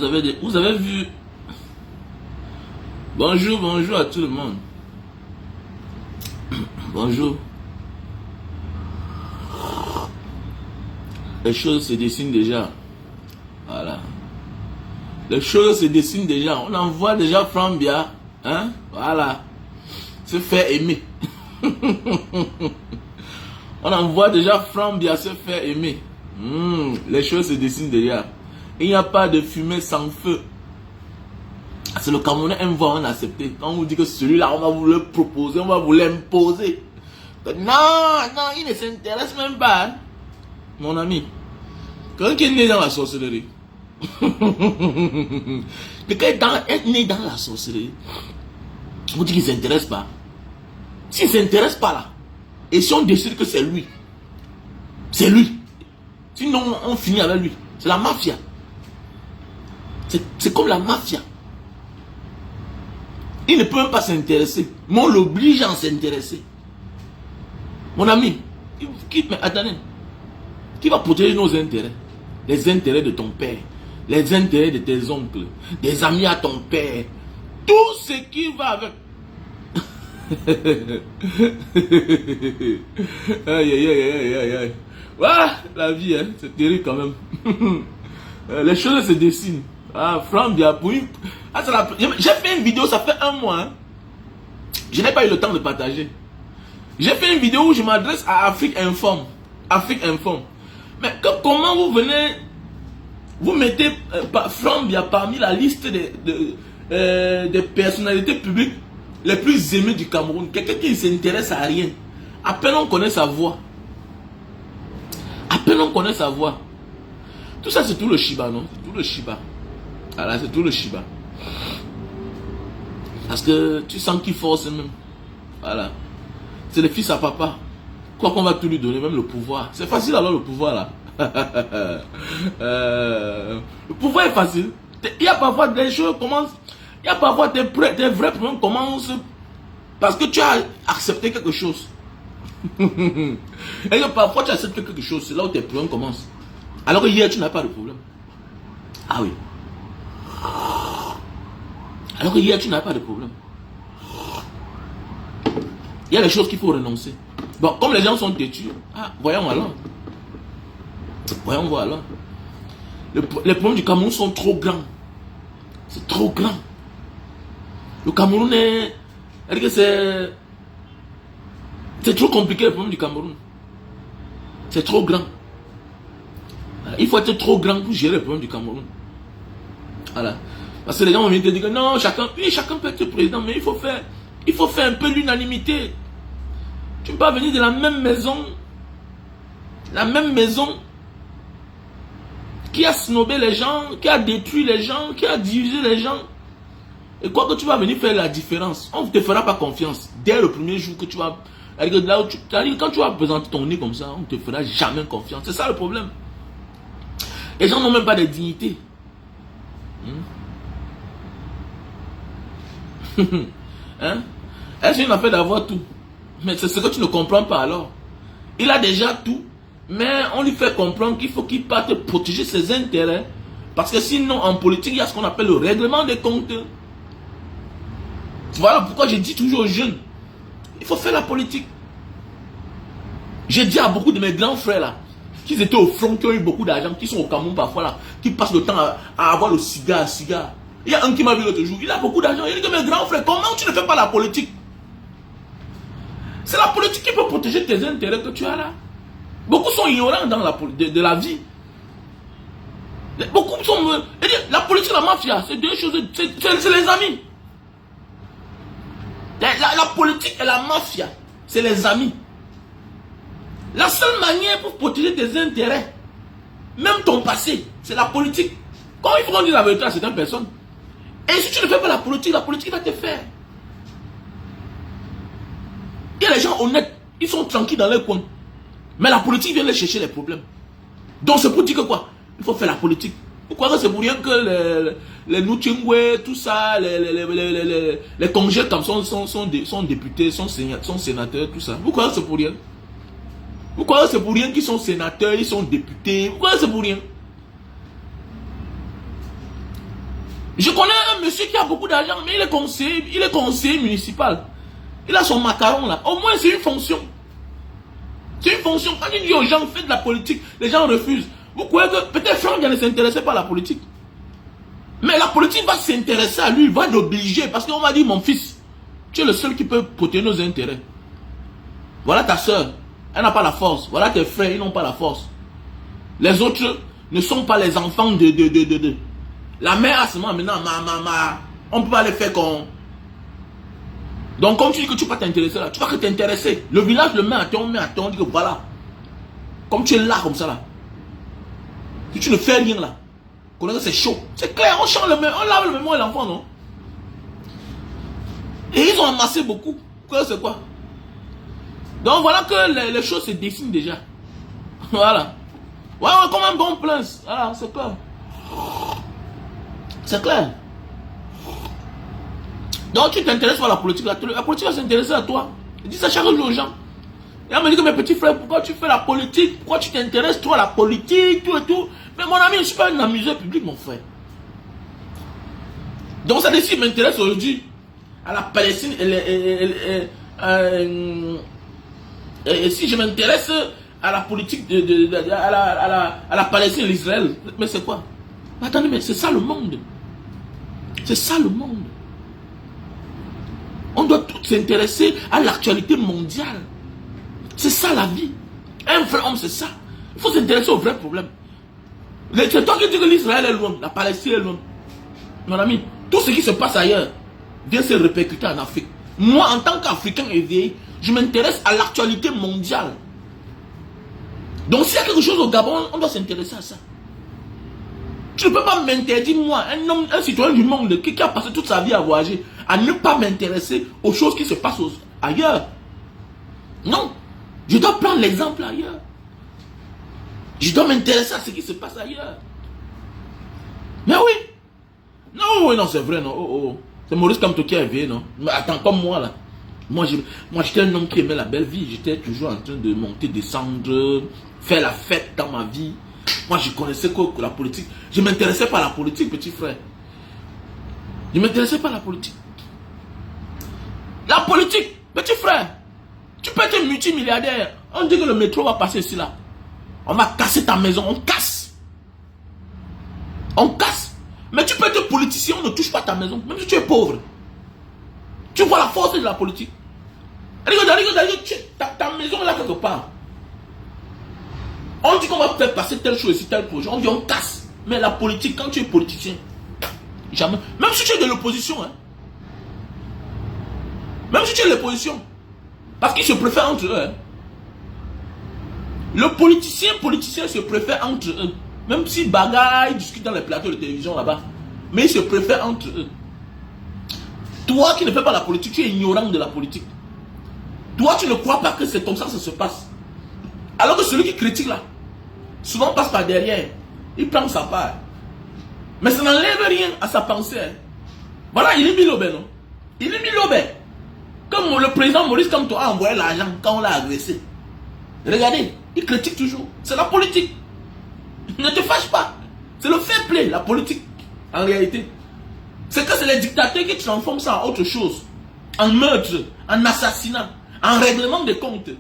Vous avez vu. Bonjour, bonjour à tout le monde. Bonjour. Les choses se dessinent déjà. Voilà. Les choses se dessinent déjà. On envoie déjà Frambia. Hein? Voilà. Se faire aimer. On envoie déjà Frambia se faire aimer. Les choses se dessinent déjà. Il n'y a pas de fumée sans feu. C'est le Camerounais aime voir on accepter. Quand on vous dit que celui-là, on va vous le proposer, on va vous l'imposer. Non, non, il ne s'intéresse même pas. Hein. Mon ami. Quelqu'un qui est né dans la sorcellerie. Quelqu'un est né dans la sorcellerie. On vous dit qu'il ne s'intéresse pas. S'il ne s'intéresse pas là, et si on décide que c'est lui, c'est lui. Sinon, on finit avec lui. C'est la mafia. C'est comme la mafia. Il ne peut même pas s'intéresser. Mais on l'oblige à s'intéresser. Mon ami, mais attendez. Qui va protéger nos intérêts? Les intérêts de ton père, les intérêts de tes oncles, des amis à ton père, tout ce qui va avec. Aïe, aïe, aïe, aïe, aïe, aïe. Voilà, la vie, hein, c'est terrible quand même. Les choses se dessinent. Ah, Frambia, j'ai fait une vidéo, ça fait 1 mois. Hein. Je n'ai pas eu le temps de partager. J'ai fait une vidéo où je m'adresse à Afrique Informe. Afrique Informe. Mais comment vous venez, vous mettez Frambia parmi la liste des personnalités publiques les plus aimées du Cameroun. Quelqu'un qui ne s'intéresse à rien. À peine on connaît sa voix. À peine on connaît sa voix. Tout ça, c'est tout le Shiba, non? C'est tout le Shiba. Voilà, c'est tout le Shiba. Parce que tu sens qu'il force même. Voilà. C'est le fils à papa. Quoi qu'on va tout lui donner, même le pouvoir. C'est facile alors le pouvoir là. Le pouvoir est facile. Il y a parfois des choses commencent. Il y a parfois des vrais problèmes commencent parce que tu as accepté quelque chose. Et que parfois tu acceptes quelque chose, c'est là où tes problèmes commencent. Alors que hier tu n'as pas de problème. Ah oui. Alors que hier tu n'as pas de problème. Il y a des choses qu'il faut renoncer. Bon, comme les gens sont têtus, voyons alors. Voyons voir alors. Les problèmes du Cameroun sont trop grands. C'est trop grand. Le Cameroun est... C'est trop compliqué le problème du Cameroun. C'est trop grand. Il faut être trop grand pour gérer le problème du Cameroun. Voilà. Parce que les gens vont venir te dire que non, chacun peut être président, mais il faut faire un peu l'unanimité. Tu ne peux pas venir de la même maison. La même maison qui a snobé les gens, qui a détruit les gens, qui a divisé les gens. Et quoi que tu vas venir faire la différence, on ne te fera pas confiance. Dès le premier jour que tu vas... Quand tu vas présenter ton nez comme ça, on ne te fera jamais confiance. C'est ça le problème. Les gens n'ont même pas de dignité. Hein? C'est une affaire d'avoir tout. Mais c'est ce que tu ne comprends pas alors. Il a déjà tout, mais on lui fait comprendre qu'il faut qu'il parte protéger ses intérêts. Parce que sinon, en politique, il y a ce qu'on appelle le règlement des comptes. Voilà pourquoi je dis toujours aux jeunes, il faut faire la politique. J'ai dit à beaucoup de mes grands frères là, qui étaient au front, qui ont eu beaucoup d'argent, qui sont au Cameroun parfois là, qui passent le temps à avoir le cigare. Il y a un qui m'a vu l'autre jour, il a beaucoup d'argent, il dit que mes grands frères, comment tu ne fais pas la politique? C'est la politique qui peut protéger tes intérêts que tu as là. Beaucoup sont ignorants dans de la vie. Beaucoup sont... La politique et la mafia, c'est deux choses, c'est les amis. La politique et la mafia, c'est les amis. La seule manière pour protéger tes intérêts, même ton passé, c'est la politique. Quand il faut qu'on dise la vérité à certaines personnes, et si tu ne fais pas la politique va te faire. Il y a des gens honnêtes, ils sont tranquilles dans leur coin. Mais la politique vient les chercher les problèmes. Donc c'est pour dire que quoi? Il faut faire la politique. Pourquoi que c'est pour rien que les Nuchingwe, tout ça, les congés comme sont députés, sont sénateurs, tout ça. Pourquoi c'est pour rien? Pourquoi c'est pour rien qu'ils sont sénateurs, ils sont députés? Pourquoi c'est pour rien? Je connais un monsieur qui a beaucoup d'argent, mais il est conseiller municipal. Il a son macaron là. Au moins, c'est une fonction. C'est une fonction. Quand il dit aux gens, faites de la politique, les gens refusent. Vous croyez que peut-être Franck ne s'intéressait pas à la politique. Mais la politique va s'intéresser à lui, va l'obliger. Parce qu'on m'a dit, mon fils, tu es le seul qui peut protéger nos intérêts. Voilà ta soeur, elle n'a pas la force. Voilà tes frères, ils n'ont pas la force. Les autres ne sont pas les enfants de. La mère a seulement maintenant, on ne peut pas les faire comme... Donc comme tu dis que tu ne vas pas t'intéresser là, tu vas que t'intéresser. Le village le met à ton, on dit que voilà. Comme tu es là, comme ça là. Si tu ne fais rien là, connais que c'est chaud. C'est clair, on change on lave le mémoire de l'enfant, non? Et ils ont amassé beaucoup. C'est quoi? Donc voilà que les choses se dessinent déjà. Voilà. Ouais, comme un bon prince. Voilà, c'est clair. C'est clair. Donc tu t'intéresses pas à la politique. La politique va s'intéresser à toi. Je dis ça chaque jour aux gens. Et on me dit que mes petits frères, pourquoi tu fais la politique? Pourquoi tu t'intéresses toi à la politique, tout et tout? Mais mon ami, je ne suis pas un amuseur public, mon frère. Donc ça décide, m'intéresse aujourd'hui à la Palestine et si je m'intéresse à la politique à la Palestine et l'Israël, mais c'est quoi? Mais attendez, mais c'est ça le monde. C'est ça le monde. On doit tous s'intéresser à l'actualité mondiale. C'est ça la vie. Un vrai homme, c'est ça. Il faut s'intéresser aux vrais problèmes. C'est toi qui dis que l'Israël est loin, la Palestine est loin. Mon ami, tout ce qui se passe ailleurs vient se répercuter en Afrique. Moi, en tant qu'Africain éveillé, je m'intéresse à l'actualité mondiale. Donc s'il y a quelque chose au Gabon, on doit s'intéresser à ça. Tu ne peux pas m'interdire, moi, un citoyen du monde qui a passé toute sa vie à voyager, à ne pas m'intéresser aux choses qui se passent ailleurs. Non. Je dois prendre l'exemple ailleurs. Je dois m'intéresser à ce qui se passe ailleurs. Mais oui. Non, oui, non, c'est vrai, non. Oh. C'est Maurice Kamto qui est éveillé, non. Mais attends, comme moi, là. Moi, j'étais un homme qui aimait la belle vie. J'étais toujours en train de monter, descendre, faire la fête dans ma vie. Moi, je connaissais que la politique. Je ne m'intéressais pas à la politique, petit frère. Je ne m'intéressais pas à la politique. La politique, petit frère. Tu peux être multimilliardaire. On dit que le métro va passer ici, là. On va casser ta maison. On casse. On casse. Mais tu peux être politicien, on ne touche pas ta maison. Même si tu es pauvre. Tu vois la force de la politique. Regarde, ta maison est là quelque part. On dit qu'on va faire passer telle chose ici, tel projet. On dit on casse. Mais la politique, quand tu es politicien, jamais. Même si tu es de l'opposition, hein. Même si tu es de l'opposition. Parce qu'ils se préfèrent entre eux. Hein. Le politicien se préfère entre eux. Même si bagaille discute dans les plateaux de télévision là-bas. Mais ils se préfèrent entre eux. Toi qui ne fais pas la politique, tu es ignorant de la politique. Toi, tu ne crois pas que c'est comme ça que ça se passe. Alors que celui qui critique là, souvent passe par derrière. Il prend sa part. Mais ça n'enlève rien à sa pensée. Hein. Voilà, il est mis l'obé, non? Il est mis l'obé. Comme le président Maurice Kamto a envoyé l'argent quand on l'a agressé. Regardez, il critique toujours. C'est la politique. Ne te fâche pas. C'est le fair play, la politique. En réalité. C'est que c'est les dictateurs qui transforment ça en autre chose. En meurtre, en assassinat, en règlement de comptes.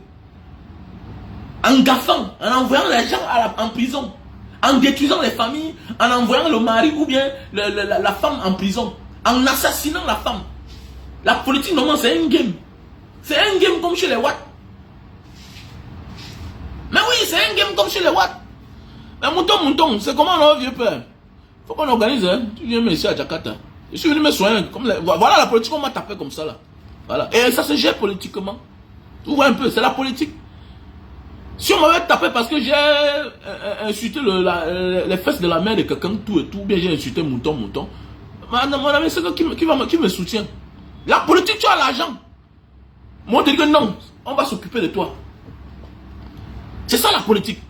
En gaffant, en envoyant les gens en prison. En détruisant les familles, en envoyant le mari ou bien la femme en prison. En assassinant la femme. La politique, normalement, c'est un game. C'est un game comme chez les Watt. Mais oui, c'est un game comme chez les Watt. Mais mouton, c'est comment notre vieux père. Faut qu'on organise, hein. Tu viens ici à Jakarta. Je suis venu me soigner. Voilà la politique, on m'a tapé comme ça, là. Voilà. Et ça se gère politiquement. Tu vois un peu, c'est la politique. Si on m'avait tapé parce que j'ai insulté les fesses de la mère de quelqu'un, tout et tout, bien j'ai insulté mouton. Mon ami, c'est qui me soutient. La politique, tu as l'argent. Moi, on te dit que non, on va s'occuper de toi. C'est ça la politique.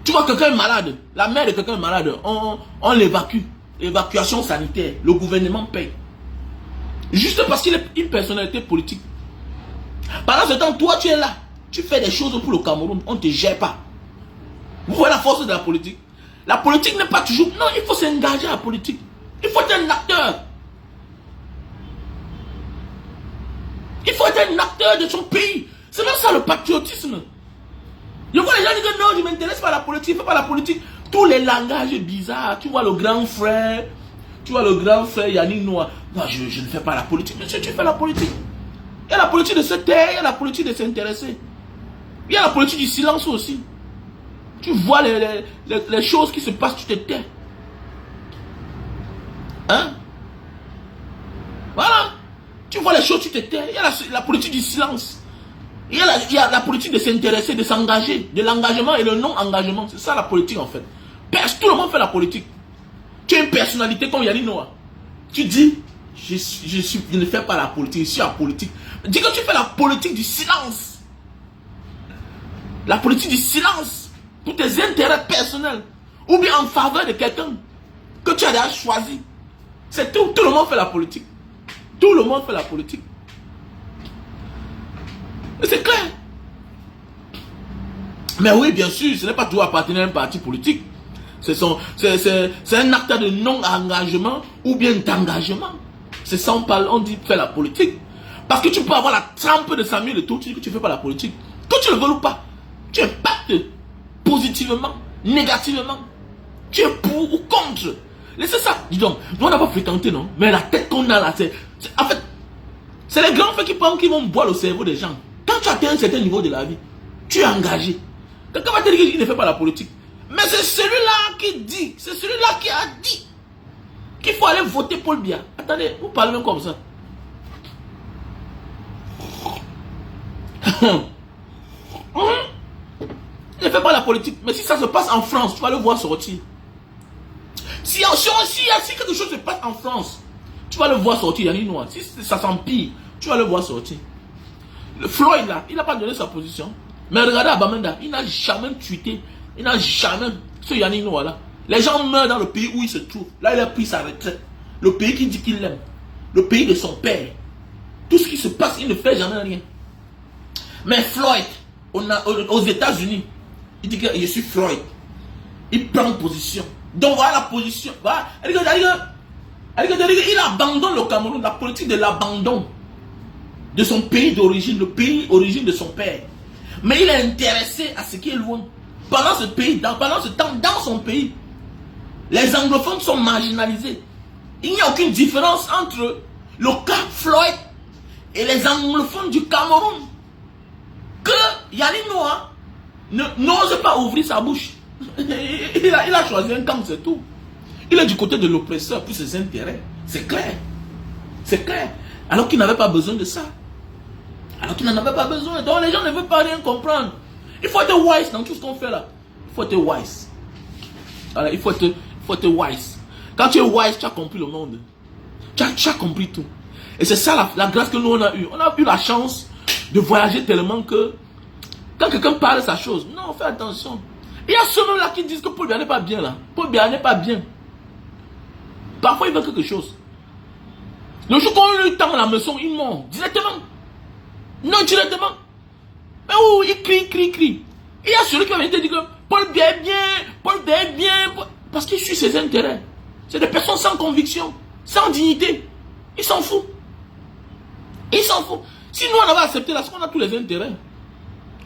Tu vois, quelqu'un est malade, la mère de quelqu'un est malade, on l'évacue. Évacuation sanitaire, le gouvernement paye. Juste parce qu'il est une personnalité politique. Pendant ce temps, toi, tu es là. Tu fais des choses pour le Cameroun, on ne te gère pas. Vous voyez la force de la politique. La politique n'est pas toujours... Non, il faut s'engager à la politique. Il faut être un acteur. Il faut être un acteur de son pays. C'est même ça le patriotisme. Je vois les gens dire que non, je ne m'intéresse pas à la politique, je ne fais pas la politique. Tous les langages bizarres, tu vois le grand frère, Yannick Noah. Non, je ne fais pas la politique. Monsieur, tu fais la politique. Il y a la politique de se taire, il y a la politique de s'intéresser. Il y a la politique du silence aussi. Tu vois les choses qui se passent, tu te tais. Hein? Voilà. Tu vois les choses, tu te tais. Il y a la politique du silence. Il y a la politique de s'intéresser, de s'engager, de l'engagement et le non-engagement. C'est ça la politique en fait. Tout le monde fait la politique. Tu es une personnalité comme Yannick Noah. Tu dis, je ne fais pas la politique, je suis la politique. Dis que tu fais la politique du silence. La politique du silence. Pour tes intérêts personnels. Ou bien en faveur de quelqu'un que tu as déjà choisi. C'est tout. Tout le monde fait la politique. Tout le monde fait la politique. C'est clair. Mais oui, bien sûr, ce n'est pas toujours appartenir à un parti politique. C'est un acte de non-engagement ou bien d'engagement. C'est ça on dit faire la politique. Parce que tu peux avoir la trempe de Samuel et tout, tu dis que tu ne fais pas la politique. Que tu le veux ou pas, tu impactes positivement, négativement. Tu es pour ou contre. Laissez ça. Dis donc, nous on n'a pas fréquenté, non? Mais la tête qu'on a là, en fait, c'est les grands faits qui vont boire le cerveau des gens. Quand tu atteins un certain niveau de la vie, tu es engagé. Quelqu'un va te dire qu'il ne fait pas la politique. Mais c'est celui-là qui dit, c'est celui-là qui a dit qu'il faut aller voter Paul Biya. Attendez, vous parlez même comme ça. Il ne fait pas la politique. Mais si ça se passe en France, tu vas le voir sortir. Si quelque chose se passe en France, tu vas le voir sortir, Yannick Noah. Si ça s'empire, tu vas le voir sortir. Le Floyd là, il n'a pas donné sa position. Mais regardez Abamenda, il n'a jamais tweeté. Il n'a jamais, ce Yannick Noah là. Les gens meurent dans le pays où il se trouve. Là, il a pris sa retraite. Le pays qui dit qu'il l'aime. Le pays de son père. Tout ce qui se passe, il ne fait jamais rien. Mais Floyd, aux États-Unis, il dit que je suis Floyd. Il prend position. Donc voilà la position. Voilà. Il abandonne le Cameroun, la politique de l'abandon de son pays d'origine, le pays d'origine de son père. Mais il est intéressé à ce qui est loin. Pendant ce temps, dans son pays, les anglophones sont marginalisés. Il n'y a aucune différence entre le cas Floyd et les anglophones du Cameroun. Que Yannick Noah n'ose pas ouvrir sa bouche. Il a choisi un camp, c'est tout. Il est du côté de l'oppresseur pour ses intérêts. C'est clair. C'est clair. Alors qu'il n'avait pas besoin de ça. Alors qu'il n'en avait pas besoin. Donc les gens ne veulent pas rien comprendre. Il faut être wise dans tout ce qu'on fait là. Il faut être wise. Alors, il faut être wise. Quand tu es wise, tu as compris le monde. Tu as compris tout. Et c'est ça la grâce que nous on a eue. On a eu la chance de voyager tellement que quand quelqu'un parle de sa chose, non, fais attention. Il y a ceux là qui disent que Paul Biya n'est pas bien là. Paul Biya n'est pas bien. Parfois il veut quelque chose. Le jour qu'on lui tend la maison, il ment directement. Non, directement. Mais où il crie. Il y a celui qui va venir te dire que Paul Biya est bien, parce qu'il suit ses intérêts. C'est des personnes sans conviction, sans dignité. Ils s'en foutent. Si nous on avait accepté là, c'est qu'on a tous les intérêts.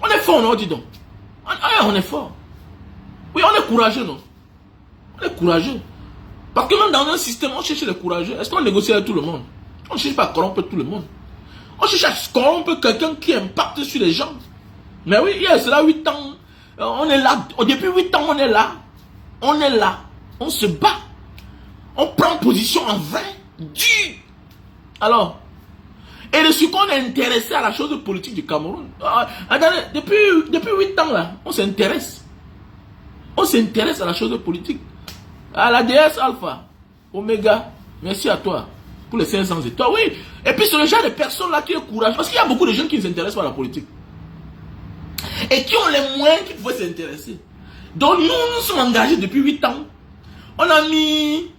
On est fort, non, dis donc. On est fort. Oui, on est courageux, non? On est courageux. Parce que même dans un système, on cherche les courageux. Est-ce qu'on négocie avec tout le monde? On ne cherche pas à corrompre tout le monde. On cherche à corrompre quelqu'un qui impacte sur les gens. Mais oui, il y a cela 8 ans. On est là. Depuis 8 ans, on est là. On se bat. On prend position en vrai. Dur. Alors, et de ce qu'on est intéressé à la chose politique du Cameroun. Attendez, depuis 8 ans là, on s'intéresse. On s'intéresse à la chose politique. À la déesse Alpha, Oméga, merci à toi pour les 500 étoiles. Oui, et puis c'est le genre de personnes là qui est courageux. Parce qu'il y a beaucoup de gens qui ne s'intéressent pas à la politique. Et qui ont les moyens qui pouvaient s'intéresser. Donc nous sommes engagés depuis 8 ans. On a mis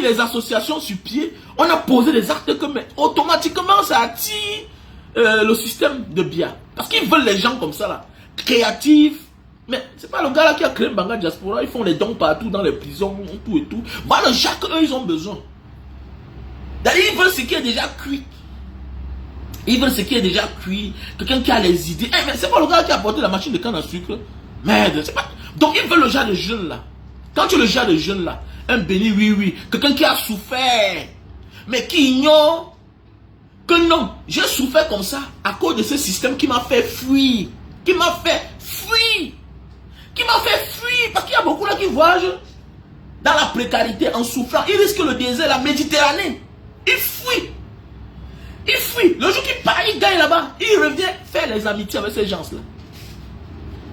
les associations sur pied. On a posé des actes comme automatiquement ça attire le système de Biya. Parce qu'ils veulent les gens comme ça là. Créatifs, Mais c'est pas le gars là qui a créé Mbanga Diaspora. Ils font les dons partout dans les prisons, tout et tout. Voilà le genre qu'eux ils ont besoin. D'ailleurs, ils veulent ce qui est déjà cuit. Ils veulent ce qui est déjà cuit. Quelqu'un qui a les idées. Mais c'est pas le gars qui a apporté la machine de canne à sucre. Merde, c'est pas. Donc ils veulent le genre de jeune là. Quand tu es le genre de jeune là, un béni oui. Quelqu'un qui a souffert. Mais qui ignore que non, j'ai souffert comme ça à cause de ce système qui m'a fait fuir. Qui m'a fait fuir. Parce qu'il y a beaucoup là qui voyagent dans la précarité en souffrant. Ils risquent le désert, la Méditerranée. Ils fuient. Le jour qu'il part, il gagne là-bas. Il revient faire les amitiés avec ces gens-là.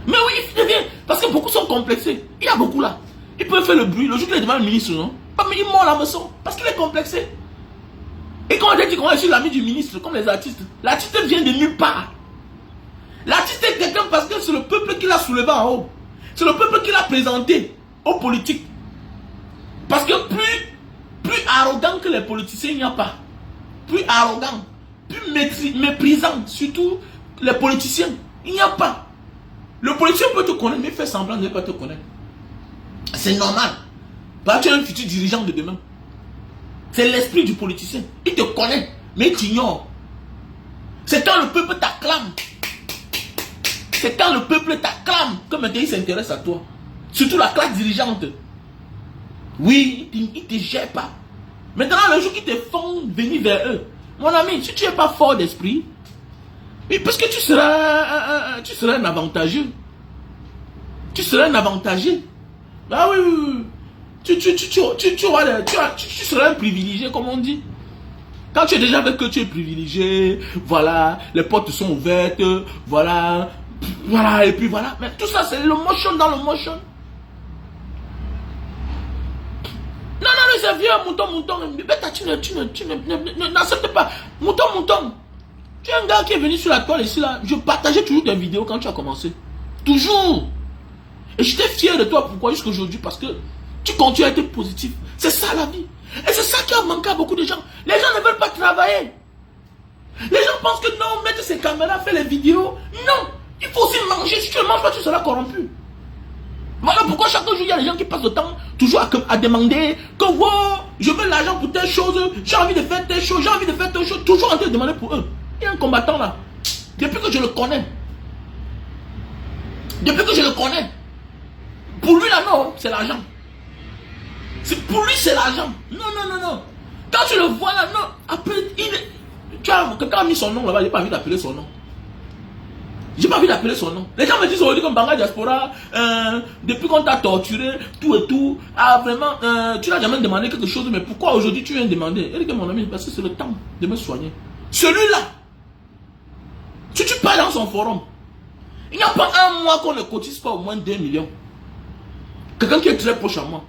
Mais oui, il revient. Parce que beaucoup sont complexés. Il y a beaucoup là. Ils peuvent faire le bruit. Le jour qu'il est devant le ministre, non? Mais il mord la maçon. Parce qu'il est complexé. Et quand on dit qu'on est sur l'ami du ministre, comme les artistes, l'artiste vient de nulle part. L'artiste est quelqu'un parce que c'est le peuple qui l'a soulevé en haut. C'est le peuple qui l'a présenté aux politiques. Parce que plus arrogant que les politiciens, il n'y a pas. Plus arrogant, plus méprisant, surtout les politiciens, il n'y a pas. Le politicien peut te connaître, mais il fait semblant de ne pas te connaître. C'est normal. Parce que tu es un futur dirigeant de demain. C'est l'esprit du politicien. Il te connaît, mais il t'ignore. C'est quand le peuple t'acclame. C'est quand le peuple t'acclame que maintenant il s'intéresse à toi. Surtout la classe dirigeante. Oui, il ne te gère pas. Maintenant, le jour qu'ils te font venir vers eux, mon ami, si tu n'es pas fort d'esprit, parce que tu seras un avantageux. Tu seras un avantagé. Ah oui. Tu seras un privilégié, comme on dit. Quand tu es déjà avec eux, tu es privilégié. Voilà, les portes sont ouvertes. Voilà, et puis voilà. Mais tout ça, c'est le motion dans le motion. Non, c'est vieux, mouton. Bêta, tu n'acceptes pas. Mouton. Tu es un gars qui est venu sur la toile ici, là. Je partageais toujours des vidéos quand tu as commencé. Toujours. Et j'étais fier de toi. Pourquoi? Jusqu'à aujourd'hui. Parce que tu continues à être positif. C'est ça la vie. Et c'est ça qui a manqué à beaucoup de gens. Les gens ne veulent pas travailler. Les gens pensent que non, mettre ses caméras, faire les vidéos. Non. Il faut aussi manger. Si tu ne manges pas, tu seras corrompu. Voilà pourquoi chaque jour, il y a des gens qui passent le temps toujours à demander que wow, je veux l'argent pour telle chose, j'ai envie de faire telle chose, toujours en train de demander pour eux. Il y a un combattant là. Depuis que je le connais. Pour lui là, non, c'est l'argent. Pour lui, c'est l'argent. Non. Quand tu le vois là, non. Après, quelqu'un a mis son nom là-bas, j'ai pas envie d'appeler son nom. Les gens me disent aujourd'hui comme Mbanga Diaspora, depuis qu'on t'a torturé, tout et tout, vraiment, tu n'as jamais demandé quelque chose, mais pourquoi aujourd'hui tu viens demander? Il dit que mon ami, parce que c'est le temps de me soigner. Celui-là, si tu parles dans son forum, il n'y a pas un mois qu'on ne cotise pas au moins 2 millions. Quelqu'un qui est très proche à moi.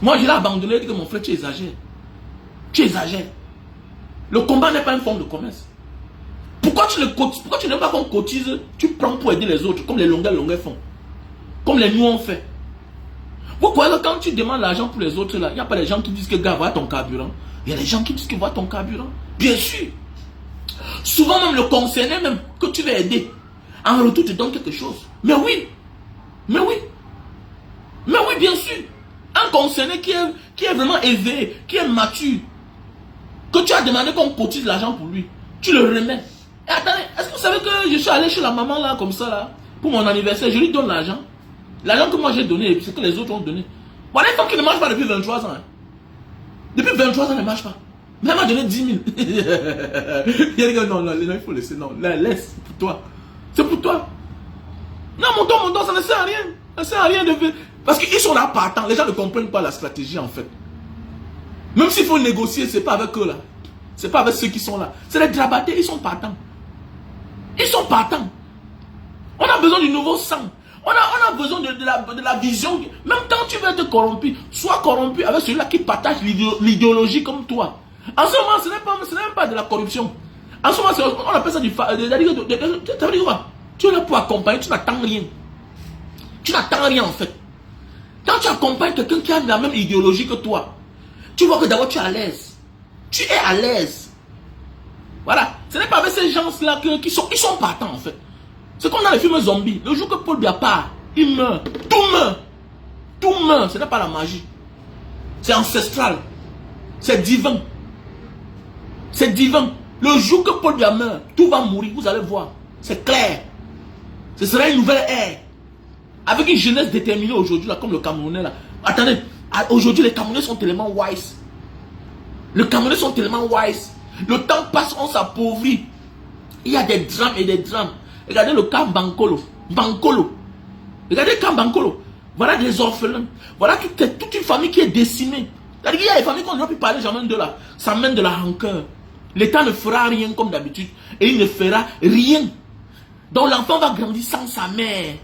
Moi, je l'ai abandonné, il dit que mon frère, tu exagères. Le combat n'est pas une forme de commerce. Pourquoi tu n'aimes pas qu'on cotise, tu prends pour aider les autres, comme les longueurs font. Comme les nous ont fait. Vous croyez que quand tu demandes l'argent pour les autres, là, il n'y a pas des gens qui disent que gars, voilà ton carburant. Il y a des gens qui disent que voilà ton carburant. Bien sûr. Souvent même le concerné, même que tu veux aider, en retour, tu donnes quelque chose. Mais oui, bien sûr. Un concerné qui est vraiment élevé, qui est mature, que tu as demandé qu'on cotise l'argent pour lui, tu le remets. Et attendez, est-ce que vous savez que je suis allé chez la maman là, comme ça là, pour mon anniversaire, je lui donne l'argent. L'argent que moi j'ai donné, et puis ce que les autres ont donné. Voilà une femme qui ne mange pas depuis 23 ans. Hein. Depuis 23 ans, elle ne mange pas. Mais elle m'a donné 10 000. Il a dit que non, il faut laisser, non, laisse, c'est pour toi. C'est pour toi. Non, mon don, ça ne sert à rien. Ça ne sert à rien de faire. Parce qu'ils sont là partants, les gens ne comprennent pas la stratégie en fait. Même s'il faut négocier, c'est pas avec eux là. C'est pas avec ceux qui sont là. C'est les drabatés, ils sont partants. On a besoin du nouveau sang. On a besoin de la vision. Même quand tu veux être corrompu, sois corrompu avec celui-là qui partage l'idéologie comme toi. En ce moment, ce n'est même pas de la corruption. En ce moment, on appelle ça du... Ça veut dire quoi? Tu es là pour accompagner, tu n'attends rien. Tu n'attends rien en fait. Quand tu accompagnes quelqu'un qui a la même idéologie que toi, tu vois que d'abord tu es à l'aise. Tu es à l'aise. Voilà. Ce n'est pas avec ces gens-là ils sont partants en fait. C'est comme dans les films zombies. Le jour que Paul Biya part, il meurt. Tout meurt. Tout meurt. Ce n'est pas la magie. C'est ancestral. C'est divin. C'est divin. Le jour que Paul Biya meurt, tout va mourir. Vous allez voir. C'est clair. Ce sera une nouvelle ère. Avec une jeunesse déterminée aujourd'hui, là, comme le Camerounais. Là. Attendez. Aujourd'hui, les Camerounais sont tellement wise. Les Camerounais sont tellement wise. Le temps passe, on s'appauvrit. Il y a des drames et des drames. Regardez le cas Bankolo. Bankolo. Regardez le cas Bankolo. Voilà des orphelins. Voilà toute une famille qui est décimée. Il y a des familles qu'on n'a pu parler jamais de là. Ça mène de la rancœur. L'État ne fera rien comme d'habitude. Et il ne fera rien. Donc l'enfant va grandir sans sa mère.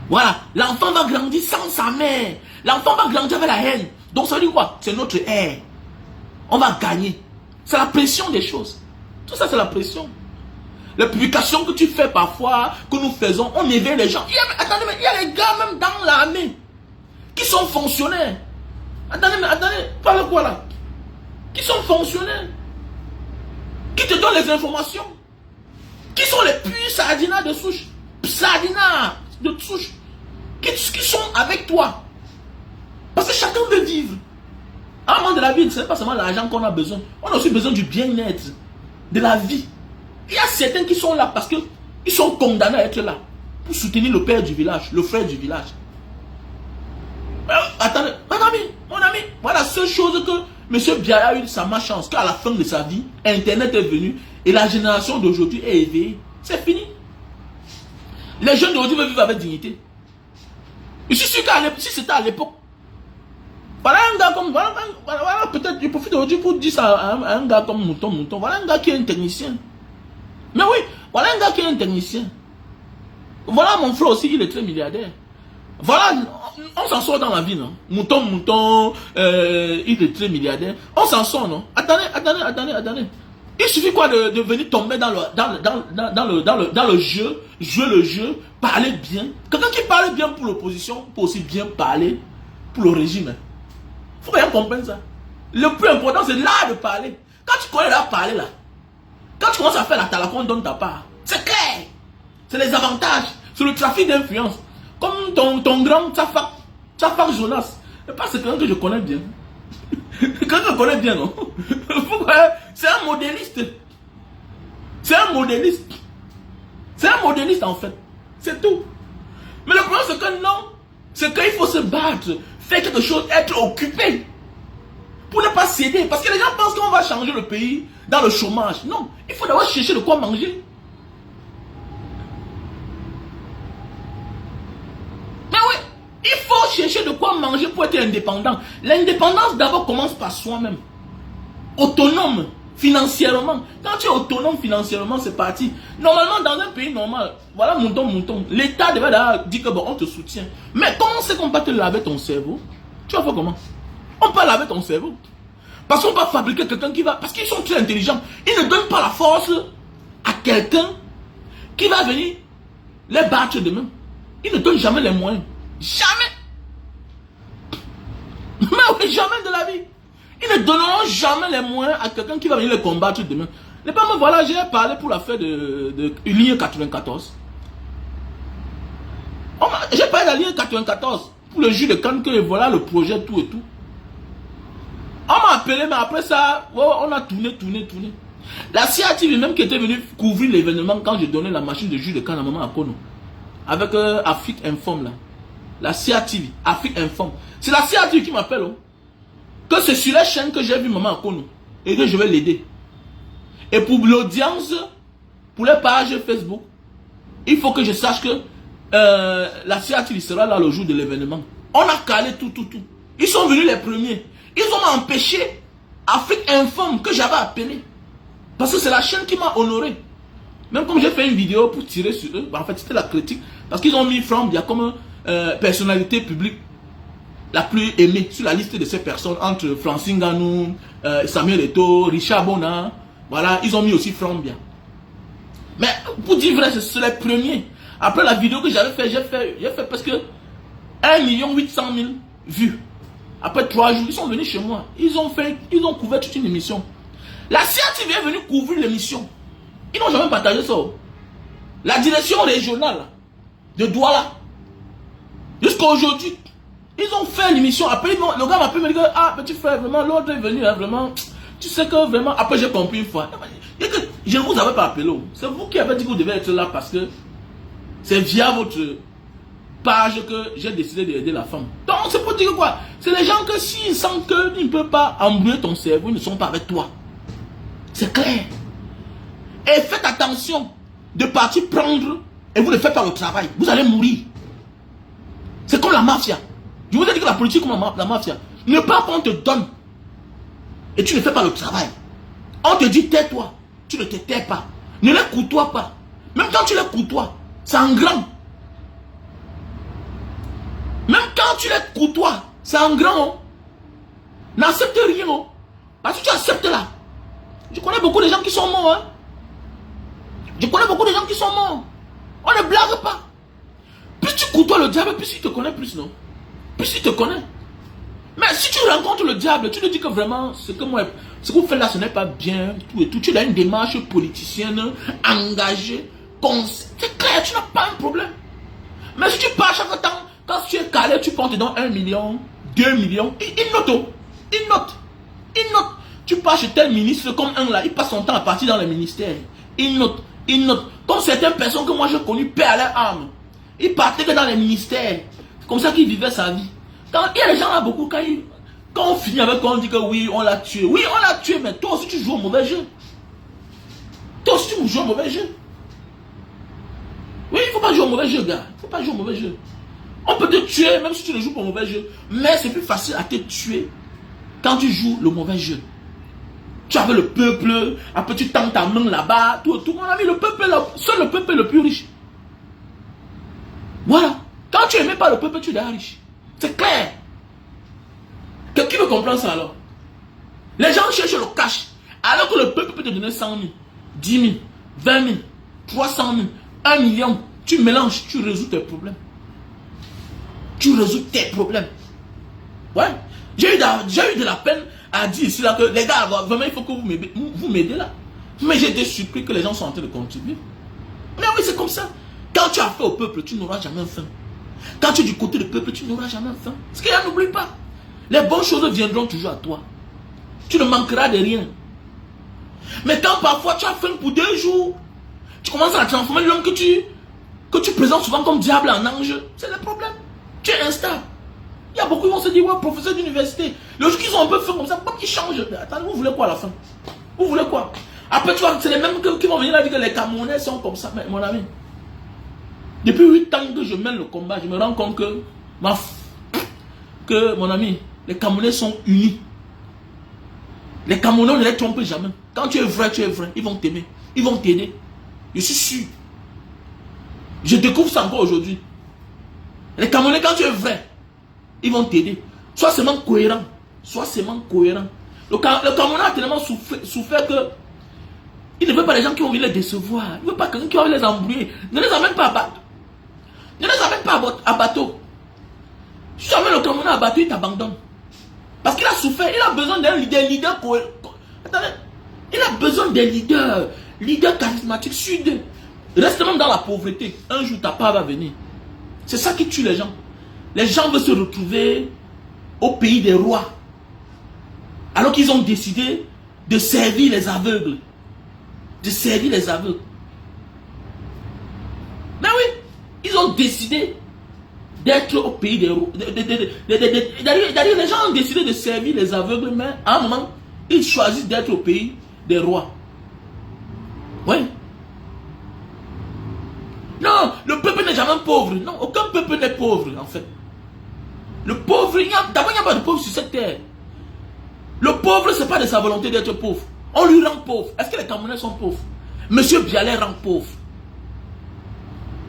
Voilà. L'enfant va grandir sans sa mère. L'enfant va grandir avec la haine. Donc ça veut dire quoi? C'est notre ère. On va gagner. C'est la pression des choses. Tout ça, c'est la pression. Les publications que tu fais parfois, que nous faisons, on éveille les gens. Attendez, mais il y a les gars même dans l'armée qui sont fonctionnaires. Attendez, parle quoi là? Qui sont fonctionnaires. Qui te donnent les informations. Qui sont les purs sardinats de souche. Sardinats de souche. Qui sont avec toi. Parce que chacun veut vivre. À un moment de la vie, ce n'est pas seulement l'argent qu'on a besoin. On a aussi besoin du bien-être, de la vie. Il y a certains qui sont là parce qu'ils sont condamnés à être là. Pour soutenir le père du village, le frère du village. Attendez, mon ami, voilà la seule chose que M. Biya a eu sa malchance, qu'à la fin de sa vie, Internet est venu et la génération d'aujourd'hui est éveillée. C'est fini. Les jeunes d'aujourd'hui veulent vivre avec dignité. Je suis sûr que si c'était à l'époque, voilà un gars comme, voilà peut-être je profite aujourd'hui pour dire ça à un gars comme Mouton. Voilà un gars qui est un technicien. Mais oui, voilà un gars qui est un technicien. Voilà mon frère aussi, il est très milliardaire. Voilà, on s'en sort dans la vie, non? Mouton, il est très milliardaire. On s'en sort, non? Attendez. Il suffit quoi de venir tomber dans le jeu, jouer le jeu, parler bien. Quelqu'un qui parle bien pour l'opposition peut aussi bien parler pour le régime. Il faut bien comprendre ça. Le plus important, c'est l'art de parler. Quand tu connais l'art de parler, là, quand tu commences à faire la talacon, donne ta part. C'est clair. C'est les avantages. C'est le trafic d'influence. Comme ton grand Tafak Jonas. C'est quelqu'un que je connais bien. Quelqu'un que je connais bien, non? C'est un modéliste. C'est un modéliste. C'est un modéliste, en fait. C'est tout. Mais le problème, c'est que non. C'est qu'il faut se battre. Faire quelque chose, être occupé. Pour ne pas céder. Parce que les gens pensent qu'on va changer le pays dans le chômage. Non. Il faut d'abord chercher de quoi manger. Mais oui. Il faut chercher de quoi manger pour être indépendant. L'indépendance d'abord commence par soi-même. Autonome financièrement. Quand tu es autonome financièrement, c'est parti. Normalement, dans un pays normal, voilà, mouton. L'État devrait dire que bon, on te soutient. Mais comment c'est qu'on peut te laver ton cerveau? Tu vas faire comment? On peut laver ton cerveau. Parce qu'on va fabriquer quelqu'un qui va... Parce qu'ils sont très intelligents. Ils ne donnent pas la force à quelqu'un qui va venir les battre demain. Ils ne donnent jamais les moyens. Jamais. Mais oui, jamais de la vie. Ils ne donneront jamais les moyens à quelqu'un qui va venir les combattre demain. Mais pas moi, voilà, j'ai parlé pour l'affaire de ligne 94. J'ai parlé de la ligne 94 pour le juge de Cannes, que voilà le projet, tout et tout. On m'a appelé, mais après ça, on a tourné. La CIA TV même qui était venue couvrir l'événement quand j'ai donné la machine de juge de Cannes à maman Akono. Avec Afrique Informe là. La CIA TV, Afrique Informe. C'est la CIA TV qui m'appelle. Oh. Que c'est sur la chaîne que j'ai vu maman Akono. Et que je vais l'aider. Et pour l'audience, pour les pages Facebook, il faut que je sache que la CIA TV sera là le jour de l'événement. On a calé tout. Ils sont venus les premiers. Ils ont empêché Afrique Informe que j'avais appelé. Parce que c'est la chaîne qui m'a honoré. Même comme j'ai fait une vidéo pour tirer sur eux, en fait c'était la critique. Parce qu'ils ont mis From Biya comme personnalité publique la plus aimée sur la liste de ces personnes. Entre Francine Ganou, Samuel Eto'o, Richard Bona. Voilà, ils ont mis aussi From Biya. Mais pour dire vrai, c'est les premiers. Après la vidéo que j'avais fait, j'ai fait presque 1 800 000 vues. Après 3 jours, ils sont venus chez moi. Ils ont couvert toute une émission. La CIA TV est venue couvrir l'émission. Ils n'ont jamais partagé ça. La direction régionale de Douala, jusqu'à aujourd'hui, ils ont fait l'émission. Après, le gars m'a appelé, me dit, ah, petit frère, vraiment, l'ordre est venu, hein, vraiment. Tu sais que vraiment, après j'ai compris une fois. Je ne vous avais pas appelé. C'est vous qui avez dit que vous devez être là parce que c'est via votre page que j'ai décidé d'aider la femme. Donc, c'est pour dire quoi? C'est les gens que s'ils sentent qu'ils ne peuvent pas embrouiller ton cerveau, ils ne sont pas avec toi. C'est clair. Et faites attention de partir prendre et vous ne faites pas le travail. Vous allez mourir. C'est comme la mafia. Je vous ai dit que la politique comme la mafia. Ne pas qu'on te donne et tu ne fais pas le travail. On te dit tais-toi. Tu ne te tais pas. Ne les côtoie pas. Même quand tu les côtoies, c'est en grand. Même quand tu les côtoies, c'est en grand. Oh. N'accepte rien. Oh. Parce que tu acceptes là. Je connais beaucoup de gens qui sont morts. Hein. Je connais beaucoup de gens qui sont morts. On ne blague pas. Plus tu côtoies le diable, plus il te connaît plus, non? Plus il te connaît. Mais si tu rencontres le diable, tu te dis que vraiment, ce que vous faites là, ce n'est pas bien, tout et tout. Tu as une démarche politicienne, engagée, c'est clair, tu n'as pas un problème. Mais si tu pars chaque temps, quand tu es calé, tu prends dans 1 million, 2 millions, il note. Tu pars chez tel ministre comme un là, il passe son temps à partir dans le ministère. Il note. Comme certaines personnes que moi j'ai connues, paient à leur âme. Ils partaient que dans les ministères. C'est comme ça qu'ils vivaient sa vie. Quand il y a des gens là beaucoup, quand on finit avec eux, on dit que oui, on l'a tué. Oui, on l'a tué, mais toi aussi tu joues au mauvais jeu. Toi aussi tu joues au mauvais jeu. Oui, il ne faut pas jouer au mauvais jeu, gars. Il ne faut pas jouer au mauvais jeu. On peut te tuer même si tu ne joues pas au mauvais jeu. Mais c'est plus facile à te tuer quand tu joues le mauvais jeu. Tu avais le peuple, après tu tends ta main là-bas, tout mon ami, le peuple, seul le peuple est le plus riche. Voilà. Quand tu n'aimais pas le peuple, tu es riche. C'est clair. Qui veut comprendre ça alors? Les gens cherchent le cash. Alors que le peuple peut te donner 100 000, 10 000, 20 000, 300 000, 1 million. Tu mélanges, tu résous tes problèmes. Tu résous tes problèmes. Ouais. J'ai eu de la peine à dire ici là que les gars, vraiment il faut que vous m'aidez là. Mais j'ai été surpris que les gens sont en train de contribuer. Mais oui, c'est comme ça. Quand tu as fait au peuple, tu n'auras jamais faim. Quand tu es du côté du peuple, tu n'auras jamais faim. Ce qu'il y a, n'oublie pas. Les bonnes choses viendront toujours à toi. Tu ne manqueras de rien. Mais quand parfois tu as faim pour 2 jours, tu commences à transformer l'homme que tu présentes souvent comme diable en ange. C'est le problème. Tu es instable. Il y a beaucoup qui vont se dire, ouais, professeur d'université. Le jour qu'ils ont un peu faim comme ça, pourquoi ils changent? Attendez, vous voulez quoi à la fin? Vous voulez quoi? Après, tu vois, c'est les mêmes qui vont venir là dire que les Camerounais sont comme ça. Mais mon ami, depuis 8 ans que je mène le combat, je me rends compte que mon ami, les Camerounais sont unis. Les Camerounais ne les trompent jamais. Quand tu es vrai, tu es vrai. Ils vont t'aimer. Ils vont t'aider. Je suis sûr. Je découvre ça encore aujourd'hui. Les Camerounais, quand tu es vrai, ils vont t'aider. Sois seulement cohérent. Sois seulement cohérent. Le Camerounais a tellement souffert que il ne veut pas les gens qui vont venir les décevoir. Il ne veut pas quelqu'un qui va les embrouiller. Ne les amène pas à bateau. Ne les amène pas à bateau. Si tu amènes le Camerounais à bateau, il t'abandonne. Parce qu'il a souffert. Il a besoin d'un leader. Attendez. Il a besoin des leaders charismatiques. Reste même dans la pauvreté. Un jour, ta part va venir. C'est ça qui tue les gens. Les gens veulent se retrouver au pays des rois. Alors qu'ils ont décidé de servir les aveugles. De servir les aveugles. Mais oui, ils ont décidé d'être au pays des rois. D'ailleurs, les gens ont décidé de servir les aveugles, mais à un moment, ils choisissent d'être au pays des rois. Oui. Non, le peuple n'est jamais pauvre. Non, aucun peuple n'est pauvre, en fait. Le pauvre, d'abord, il n'y a pas de pauvre sur cette terre. Le pauvre, ce n'est pas de sa volonté d'être pauvre. On lui rend pauvre. Est-ce que les Camerounais sont pauvres? Monsieur Bialet rend pauvre.